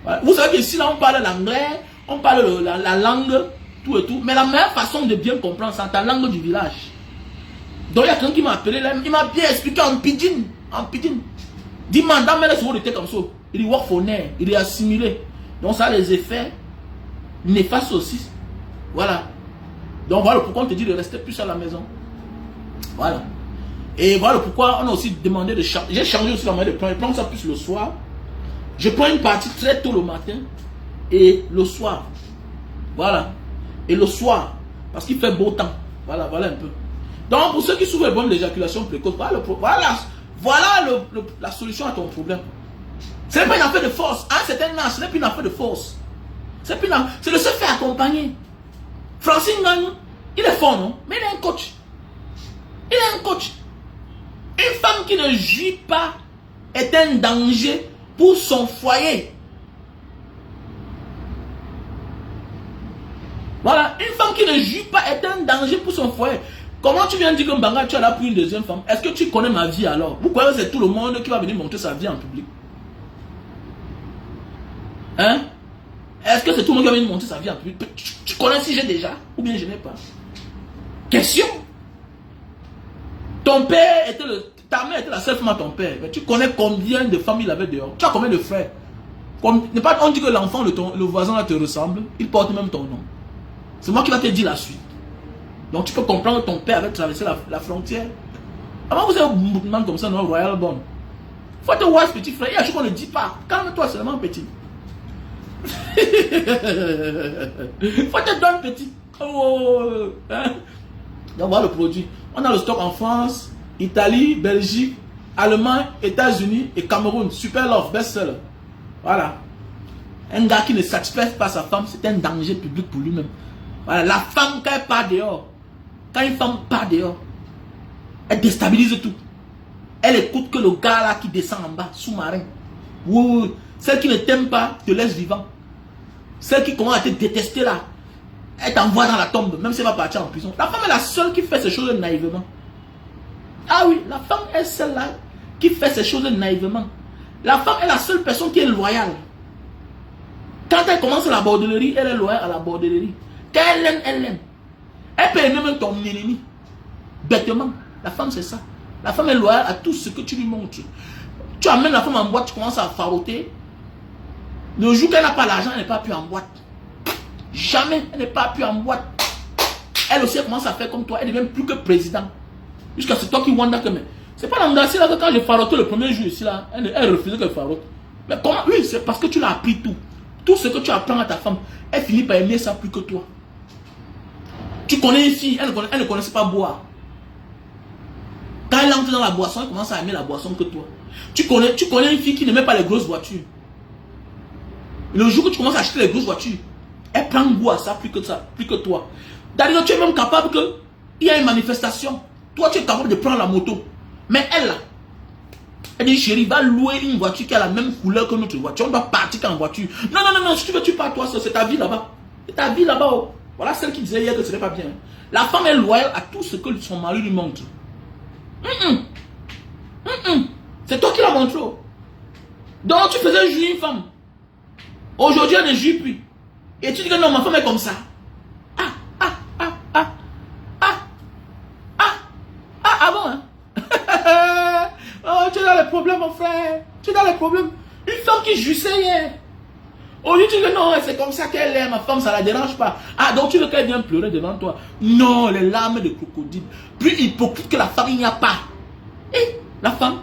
Voilà. Vous savez qu'ici là on parle l'anglais, on parle la langue, tout et tout, mais la meilleure façon de bien comprendre c'est ta langue du village. Donc il y a quelqu'un qui m'a appelé là, il m'a bien expliqué en pidgin. Dis-moi, dans mes souvent de tête comme ça, il dit work for nerf, il est assimilé. Donc ça a les effets néfastes aussi. Voilà. Donc voilà pourquoi on te dit de rester plus à la maison. Voilà. Et voilà pourquoi on a aussi demandé de changer. J'ai changé aussi la manière de prendre. Je prends ça plus le soir. Je prends une partie très tôt le matin et le soir. Voilà. Et le soir. Parce qu'il fait beau temps. Voilà un peu. Donc pour ceux qui souffrent de problème d'éjaculation précoce, voilà la solution à ton problème. Ce n'est pas une affaire de force. À un certain âge, ce n'est plus une affaire de force. C'est de se faire accompagner. Francine Gagne, il est fort, non? Mais il est un coach. Il est un coach. Une femme qui ne jouit pas est un danger pour son foyer. Voilà. Une femme qui ne jouit pas est un danger pour son foyer. Comment tu viens de dire que Mbanga, tu as là pour une deuxième femme? Est-ce que tu connais ma vie alors? Vous croyez que c'est tout le monde qui va venir montrer sa vie en public? Hein? Est-ce que c'est tout le monde qui va venir montrer sa vie en public? Tu connais si j'ai déjà ou bien je n'ai pas? Question. Ton père était ta mère était la seule femme à ton père. Mais tu connais combien de femmes il avait dehors? Tu as combien de frères? On dit que l'enfant, le voisin là te ressemble. Il porte même ton nom. C'est moi qui va te dire la suite. Donc tu peux comprendre que ton père avait traversé la frontière. Avant vous avez un mouvement comme ça, non, Royal Bond. Faut te voir ce petit frère. Il y a des choses qu'on ne dit pas. Calme-toi seulement petit. Faut te donner petit. Oh, hein? Donc voilà le produit. On a le stock en France, Italie, Belgique, Allemagne, États-Unis et Cameroun. Super Love, best-seller. Voilà. Un gars qui ne satisfait pas sa femme, c'est un danger public pour lui-même. Voilà. La femme, quand elle part dehors, quand une femme part dehors, elle déstabilise tout. Elle écoute que le gars là qui descend en bas, sous-marin. Oui. Celle qui ne t'aime pas te laisse vivant. Celle qui commence à te détester là, elle t'envoie dans la tombe, même si elle va partir en prison. La femme est la seule qui fait ces choses naïvement. Ah oui, la femme est celle-là qui fait ces choses naïvement. La femme est la seule personne qui est loyale. Quand elle commence la bordellerie, elle est loyale à la bordellerie. Quand elle aime, elle aime. Elle peut aimer même ton ennemi. Bêtement. La femme, c'est ça. La femme est loyale à tout ce que tu lui montres. Tu amènes la femme en boîte, tu commences à faroter. Le jour qu'elle n'a pas l'argent, elle n'est pas plus en boîte. Jamais, elle n'est pas plus en boîte. Elle aussi, elle commence à faire comme toi. Elle n'est même plus que président. Jusqu'à ce toi qui wonder que mais. C'est pas l'andassé là que quand j'ai faroté le premier jour ici là, elle refusait que je farote. Mais comment? Oui, c'est parce que tu l'as appris tout. Tout ce que tu apprends à ta femme, elle finit par aimer ça plus que toi. Tu connais une fille, elle ne connaissait pas boire. Quand elle entre dans la boisson, elle commence à aimer la boisson que toi. Tu connais une fille qui n'aimait pas les grosses voitures. Le jour que tu commences à acheter les grosses voitures, elle prend goût à ça plus que toi. D'ailleurs, tu es même capable que il y a une manifestation. Toi, tu es capable de prendre la moto. Mais elle, là, elle dit, chérie, va louer une voiture qui a la même couleur que notre voiture. On doit partir en voiture. Non, non, non, non, si tu veux, tu pars toi, c'est ta vie là-bas. C'est ta vie là-bas. Oh. Voilà celle qui disait hier que ce n'est pas bien. La femme est loyale à tout ce que son mari lui montre. C'est toi qui l'as montré. Oh. Donc, tu faisais jouir une femme. Aujourd'hui, elle ne jouit plus. Et tu dis que non, ma femme est comme ça. Ah bon, hein? Oh, tu es dans les problèmes, mon frère. Tu es dans les problèmes. Une femme qui jouissait hier. Aujourd'hui, tu dis que non, c'est comme ça qu'elle est. Ma femme, ça ne la dérange pas. Ah, donc tu veux qu'elle vienne pleurer devant toi? Non, les larmes de crocodile. Plus hypocrite que la femme, il n'y a pas. Et la femme,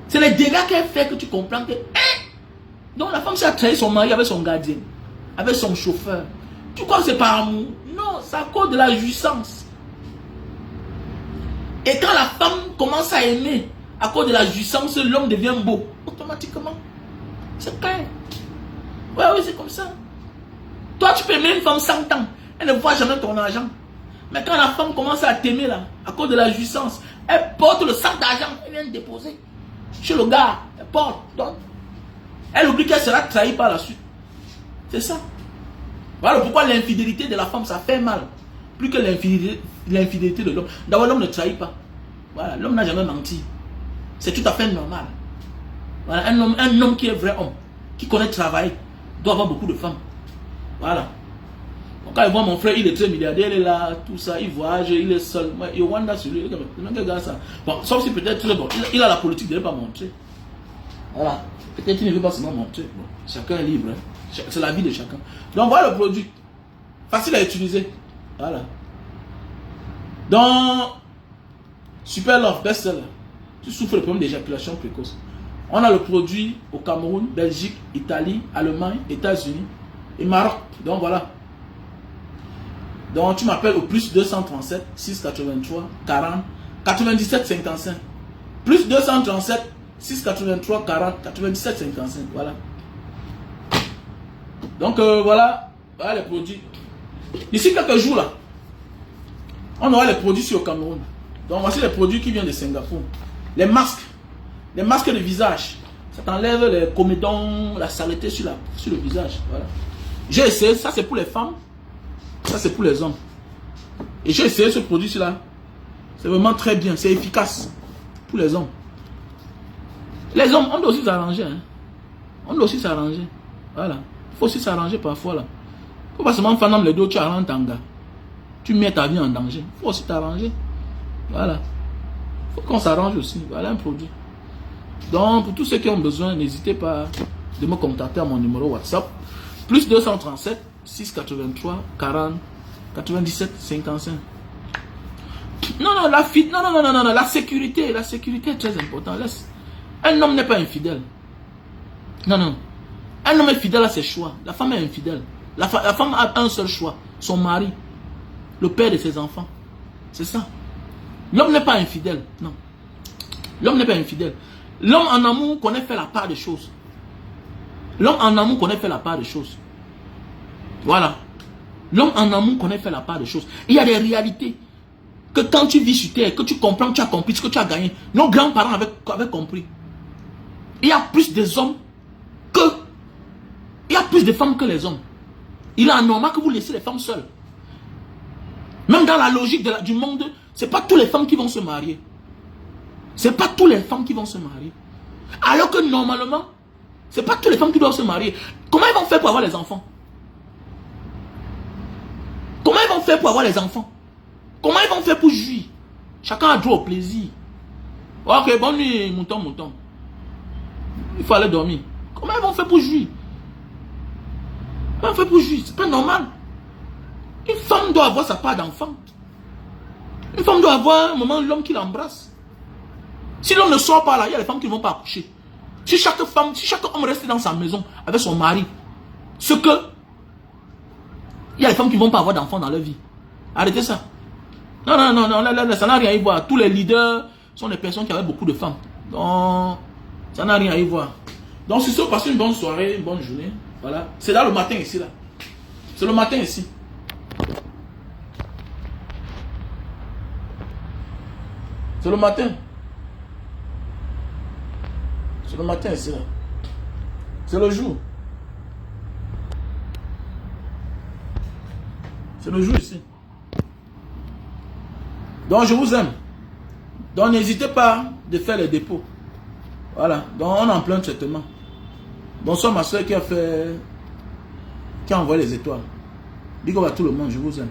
c'est les dégâts qu'elle fait que tu comprends que. Donc la femme s'est trahi son mari avec son gardien, avec son chauffeur. Tu crois que c'est par amour? Non, c'est à cause de la jouissance. Et quand la femme commence à aimer, à cause de la jouissance, l'homme devient beau. Automatiquement. C'est clair. Oui, oui, c'est comme ça. Toi, tu peux aimer une femme 100 ans. Elle ne voit jamais ton argent. Mais quand la femme commence à t'aimer là, à cause de la jouissance, elle porte le sac d'argent, elle vient déposer chez le gars. Elle porte. Donc, elle oublie qu'elle sera trahie par la suite. C'est ça. Voilà pourquoi l'infidélité de la femme, ça fait mal. Plus que l'infidélité de l'homme. D'abord, l'homme ne trahit pas. Voilà, l'homme n'a jamais menti. C'est tout à fait normal. Voilà, un homme qui est vrai homme, qui connaît travailler, doit avoir beaucoup de femmes. Voilà. Donc, quand il voit mon frère, il est très milliardaire, il est là, tout ça, il voyage, il est seul. Il wonder sur lui. Ça. Bon, sauf si peut-être, bon, il a la politique de ne pas montrer. Voilà. Peut-être qu'il ne veut pas seulement montrer. Bon, chacun est libre. Hein. C'est la vie de chacun. Donc voilà le produit. Facile à utiliser. Voilà. Donc, Super Love, best-seller. Tu souffres le problème d'éjaculation précoce. On a le produit au Cameroun, Belgique, Italie, Allemagne, États-Unis et Maroc. Donc voilà. Donc tu m'appelles au plus 237 683 40 97 55. Plus 237 683 40 97 55. Voilà. Donc voilà les produits. D'ici quelques jours là, on aura les produits sur le Cameroun. Donc voici les produits qui viennent de Singapour. Les masques de visage. Ça t'enlève les comédons, la saleté sur le visage. Voilà. J'ai essayé, ça c'est pour les femmes, ça c'est pour les hommes. Et j'ai essayé ce produit-là. C'est vraiment très bien, c'est efficace pour les hommes. Les hommes, on doit aussi s'arranger. Hein. On doit aussi s'arranger. Voilà. Il faut aussi s'arranger parfois là. Il ne faut pas seulement faire les dos, tu arranges en tanga. Tu mets ta vie en danger. Il faut aussi t'arranger. Voilà. Il faut qu'on s'arrange aussi. Voilà un produit. Donc, pour tous ceux qui ont besoin, n'hésitez pas de me contacter à mon numéro WhatsApp. Plus 237 683 40 97 55. Non, la sécurité est très importante. Un homme n'est pas infidèle. Non. Un homme est fidèle à ses choix. La femme est infidèle. La femme a un seul choix. Son mari. Le père de ses enfants. C'est ça. L'homme n'est pas infidèle. Non. L'homme n'est pas infidèle. L'homme en amour connaît faire la part des choses. L'homme en amour connaît faire la part des choses. Voilà. L'homme en amour connaît faire la part des choses. Il y a des réalités que quand tu vis sur terre, que tu comprends, que tu as compris ce que tu as gagné. Nos grands-parents avaient compris. Il y a plus des hommes Il y a plus de femmes que les hommes. Il est anormal que vous laissez les femmes seules. Même dans la logique du monde, ce n'est pas toutes les femmes qui vont se marier. Ce n'est pas toutes les femmes qui vont se marier. Alors que normalement, ce n'est pas toutes les femmes qui doivent se marier. Comment ils vont faire pour avoir les enfants? Comment ils vont faire pour avoir les enfants? Comment ils vont faire pour jouir? Chacun a droit au plaisir. Ok, bonne nuit, mouton, mouton. Il faut aller dormir. Comment ils vont faire pour jouir? Comment ils vont faire pour jouir? C'est pas normal. Une femme doit avoir sa part d'enfant. Une femme doit avoir un moment l'homme qui l'embrasse. Si l'homme ne sort pas là, il y a les femmes qui ne vont pas accoucher. Si chaque homme reste dans sa maison avec son mari, il y a les femmes qui ne vont pas avoir d'enfants dans leur vie. Arrêtez ça. Non, là, ça n'a rien à y voir. Tous les leaders sont des personnes qui avaient beaucoup de femmes. Donc, ça n'a rien à y voir. Donc, si vous passez une bonne soirée, une bonne journée, voilà. C'est là le matin ici, là. C'est le matin ici. C'est le matin. C'est le matin ici, là. C'est le jour. C'est le jour ici. Donc, je vous aime. Donc, n'hésitez pas de faire les dépôts. Voilà. Donc, on est en plein traitement. Bonsoir, ma soeur qui a envoyé les étoiles. Dis à tout le monde, je vous aime.